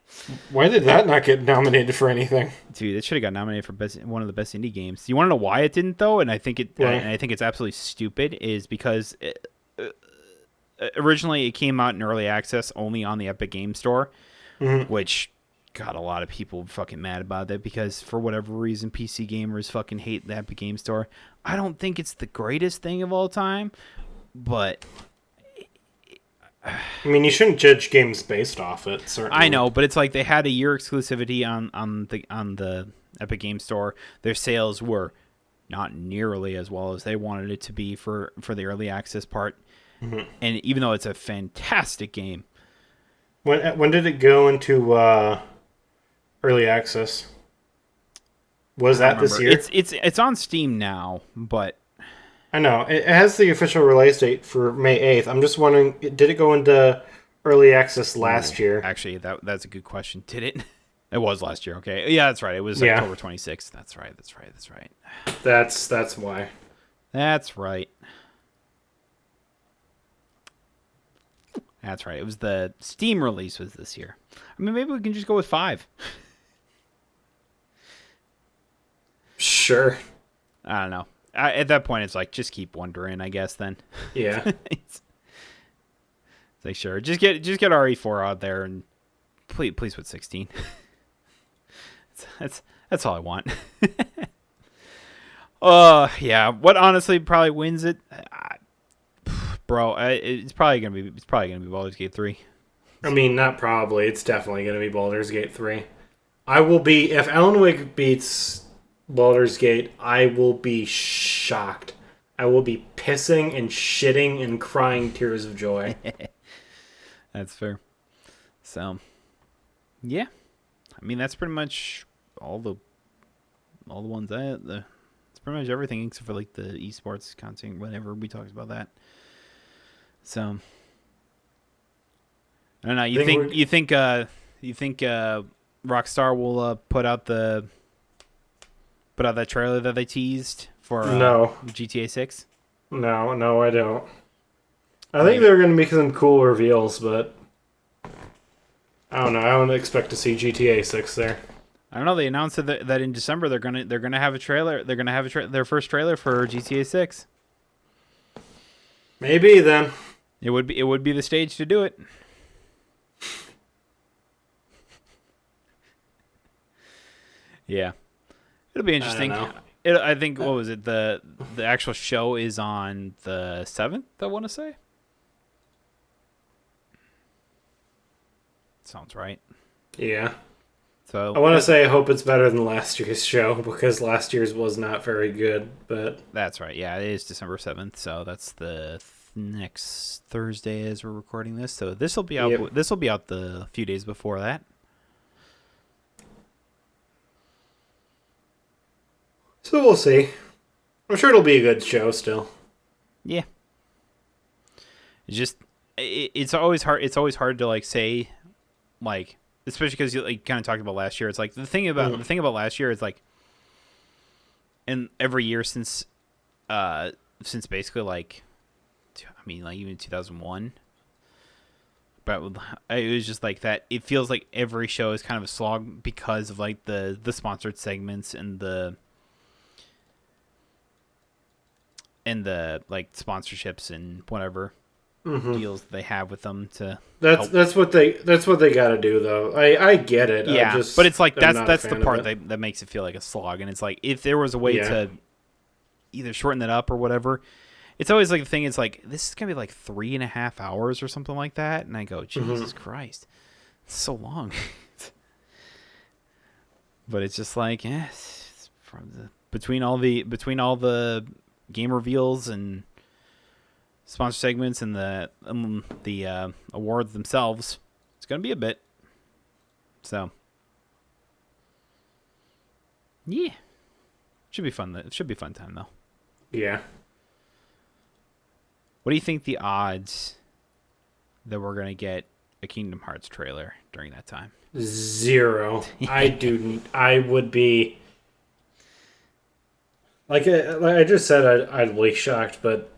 Speaker 2: Why did that not get nominated for anything?
Speaker 1: Dude, it should have got nominated for one of the best indie games. You want to know why it didn't, though? And I think it's absolutely stupid. Is because originally it came out in early access only on the Epic Game Store, which got a lot of people fucking mad about that because for whatever reason PC gamers fucking hate the Epic Game Store. I don't think it's the greatest thing of all time, but
Speaker 2: I mean, you shouldn't judge games based off it, certainly.
Speaker 1: I know, but it's like they had a year exclusivity on the Epic Game Store. Their sales were not nearly as well as they wanted it to be for the early access part. And even though it's a fantastic game,
Speaker 2: When did it go into early access? Was
Speaker 1: I don't
Speaker 2: that this
Speaker 1: remember.
Speaker 2: year?
Speaker 1: It's on Steam now, but
Speaker 2: I know. It has the official release date for May 8th. I'm just wondering, did it go into early access last year?
Speaker 1: actually, that's a good question. Did it? It was last year. Okay, yeah, that's right. It was
Speaker 2: Yeah,
Speaker 1: October 26th. That's right. That's right. That's right.
Speaker 2: that's why.
Speaker 1: That's right. That's right. It was the Steam release was this year. I mean, maybe we can just go with 5.
Speaker 2: Sure.
Speaker 1: I don't know. At that point, it's like just keep wondering, I guess. Then
Speaker 2: Yeah.
Speaker 1: it's like sure, just get RE4 out there and please put 16. That's all I want. Yeah. What honestly probably wins it, bro? It's probably gonna be Baldur's Gate 3.
Speaker 2: I mean, not probably. It's definitely going to be Baldur's Gate 3. I will be, if Alan Wake beats Baldur's Gate, I will be shocked. I will be pissing and shitting and crying tears of joy.
Speaker 1: That's fair. So, yeah. I mean, that's pretty much all the ones it's pretty much everything except for like the esports content. Whenever we talked about that. So, I don't know. You think Rockstar will put out that trailer that they teased for
Speaker 2: No.
Speaker 1: GTA 6?
Speaker 2: No, I don't. I think they're going to make some cool reveals, but I don't know. I don't expect to see GTA 6 there.
Speaker 1: I don't know. They announced that in December they're gonna have a trailer. They're gonna have their first trailer for GTA 6.
Speaker 2: Maybe then.
Speaker 1: It would be the stage to do it. Yeah, it'll be interesting. I think what was it? The actual show is on the 7th. I want to say. Sounds right.
Speaker 2: Yeah.
Speaker 1: So
Speaker 2: I want to say I hope it's better than last year's show because last year's was not very good, but
Speaker 1: that's right. Yeah, it is December 7th, so that's the next Thursday as we're recording this. So this will be out.
Speaker 2: Yep.
Speaker 1: This will be out the few days before that.
Speaker 2: So we'll see. I'm sure it'll be a good show still.
Speaker 1: Yeah. It's just it's always hard. It's always hard to like say, like, especially because you like kind of talked about last year. It's like the thing about last year is like, and every year since basically like, I mean like even 2001. But it was just like that. It feels like every show is kind of a slog because of like the sponsored segments and the like sponsorships and whatever deals they have with them to.
Speaker 2: That's what they got to do though. I get it.
Speaker 1: Yeah, but it's like that's the part that makes it feel like a slog. And it's like if there was a way to either shorten that up or whatever. It's always like the thing is like this is gonna be like 3.5 hours or something like that, and I go, Jesus Christ, it's so long. But it's just like, it's from between all the game reveals and sponsor segments and the awards themselves, it's gonna be a bit. So yeah, should be fun. It should be a fun time though.
Speaker 2: Yeah.
Speaker 1: What do you think the odds that we're going to get a Kingdom Hearts trailer during that time?
Speaker 2: 0. I would be like I just said I'd be shocked, but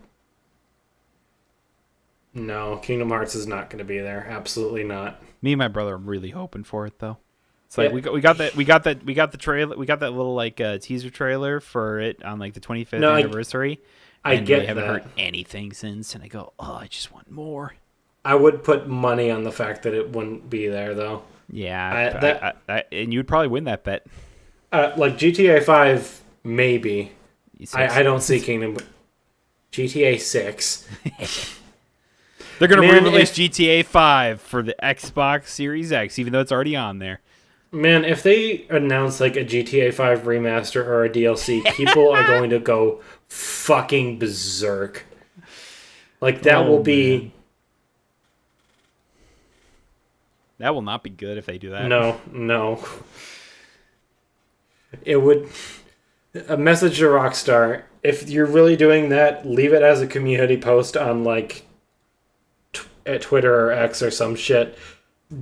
Speaker 2: no, Kingdom Hearts is not going to be there. Absolutely not.
Speaker 1: Me and my brother are really hoping for it though. It's like we got the trailer, we got that little like teaser trailer for it on like the 25th anniversary.
Speaker 2: I get
Speaker 1: we haven't
Speaker 2: that.
Speaker 1: heard anything since, and I go, oh, I just want more.
Speaker 2: I would put money on the fact that it wouldn't be there, though.
Speaker 1: Yeah, and you'd probably win that bet.
Speaker 2: Like GTA 5, maybe. I don't see Kingdom. GTA 6.
Speaker 1: They're going to re-release GTA 5 for the Xbox Series X, even though it's already on there.
Speaker 2: Man, if they announce like a GTA 5 remaster or a DLC, people are going to go fucking berserk. Like that will be.
Speaker 1: That will not be good if they do that.
Speaker 2: No. It would... A message to Rockstar, if you're really doing that, leave it as a community post on, like, at Twitter or X or some shit.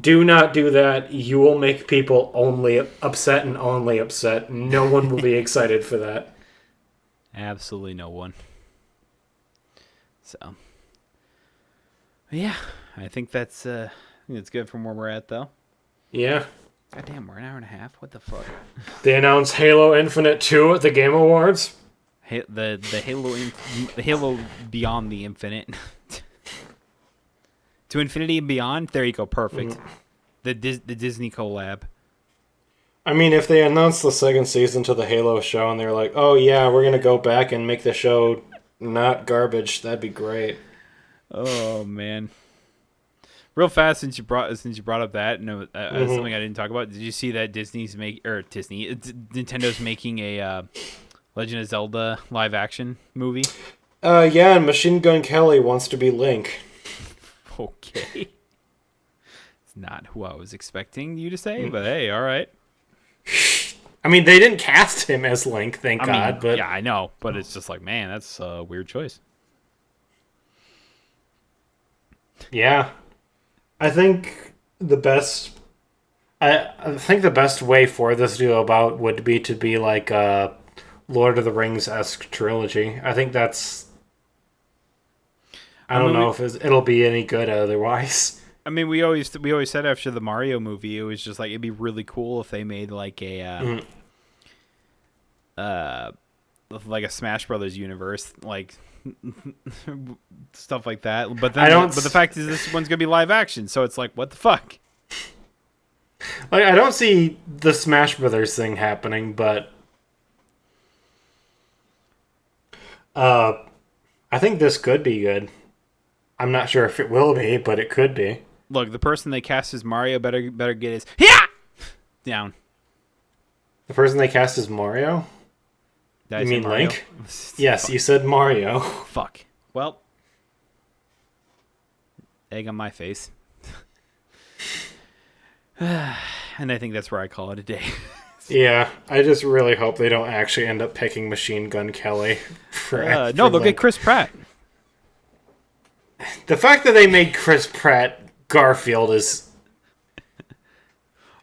Speaker 2: Do not do that. You will make people only upset and only upset. No one will be excited for that.
Speaker 1: Absolutely no one. So, yeah, I think that's good from where we're at, though.
Speaker 2: Yeah.
Speaker 1: God damn, we're an hour and a half. What the fuck?
Speaker 2: They announced Halo Infinite 2 at the Game Awards.
Speaker 1: The Halo Beyond the Infinite. To Infinity and Beyond. There you go. Perfect. The Disney collab.
Speaker 2: I mean, if they announced the second season to the Halo show and they're like, "Oh yeah, we're gonna go back and make the show not garbage," that'd be great.
Speaker 1: Oh man. Real fast, since you brought up that, something I didn't talk about. Did you see that Nintendo's making a Legend of Zelda live action movie?
Speaker 2: Yeah, and Machine Gun Kelly wants to be Link.
Speaker 1: Okay. It's not who I was expecting you to say, but hey, all right.
Speaker 2: I mean, they didn't cast him as Link, thank God. But
Speaker 1: yeah, I know, but it's just like, man, that's a weird choice.
Speaker 2: Yeah. I think the best way for this to go about would be to be like a Lord of the Rings-esque trilogy. I think that's... I don't know if it'll be any good otherwise.
Speaker 1: I mean, we always said after the Mario movie, it was just like, it'd be really cool if they made like a Smash Brothers universe, like stuff like that. But then, but the fact is, this one's gonna be live action, so it's like, what the fuck?
Speaker 2: Like, I don't see the Smash Brothers thing happening, but I think this could be good. I'm not sure if it will be, but it could be.
Speaker 1: Look, the person they cast as Mario better get his down.
Speaker 2: The person they cast as Mario? You mean Mario? Link? Yes, you said Mario.
Speaker 1: Fuck. Well, egg on my face. And I think that's where I call it a day.
Speaker 2: Yeah, I just really hope they don't actually end up picking Machine Gun Kelly.
Speaker 1: No, they'll get Chris Pratt.
Speaker 2: The fact that they made Chris Pratt Garfield is...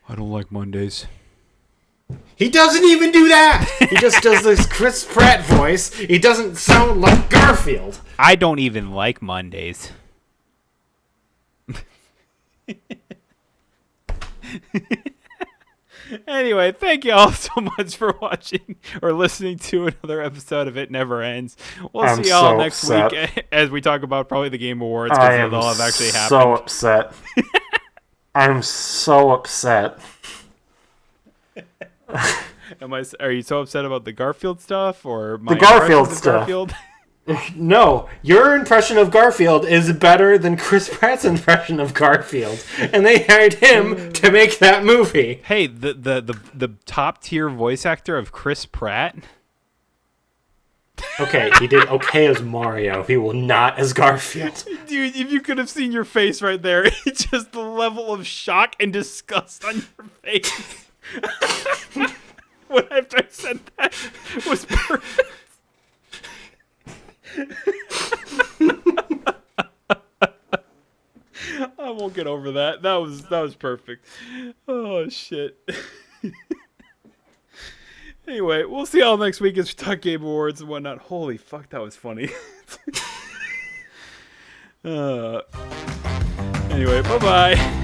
Speaker 1: I don't like Mondays.
Speaker 2: He doesn't even do that! He just does this Chris Pratt voice. He doesn't sound like Garfield.
Speaker 1: I don't even like Mondays. Anyway, thank you all so much for watching or listening to another episode of It Never Ends. We'll see y'all next week as we talk about probably the Game Awards, because they'll have actually happened.
Speaker 2: So upset. I'm so upset.
Speaker 1: Are you so upset about the Garfield stuff or
Speaker 2: my Garfield stuff? Garfield? No, your impression of Garfield is better than Chris Pratt's impression of Garfield, and they hired him to make that movie.
Speaker 1: Hey, the top tier voice actor of Chris Pratt.
Speaker 2: Okay, he did okay as Mario. He will not as Garfield.
Speaker 1: Dude, if you could have seen your face right there, it's just the level of shock and disgust on your face. When after I said that was perfect. I won't get over that. That was perfect. Oh shit. Anyway, we'll see y'all next week as we talk Game Awards and whatnot. Holy fuck, that was funny. Anyway, bye-bye.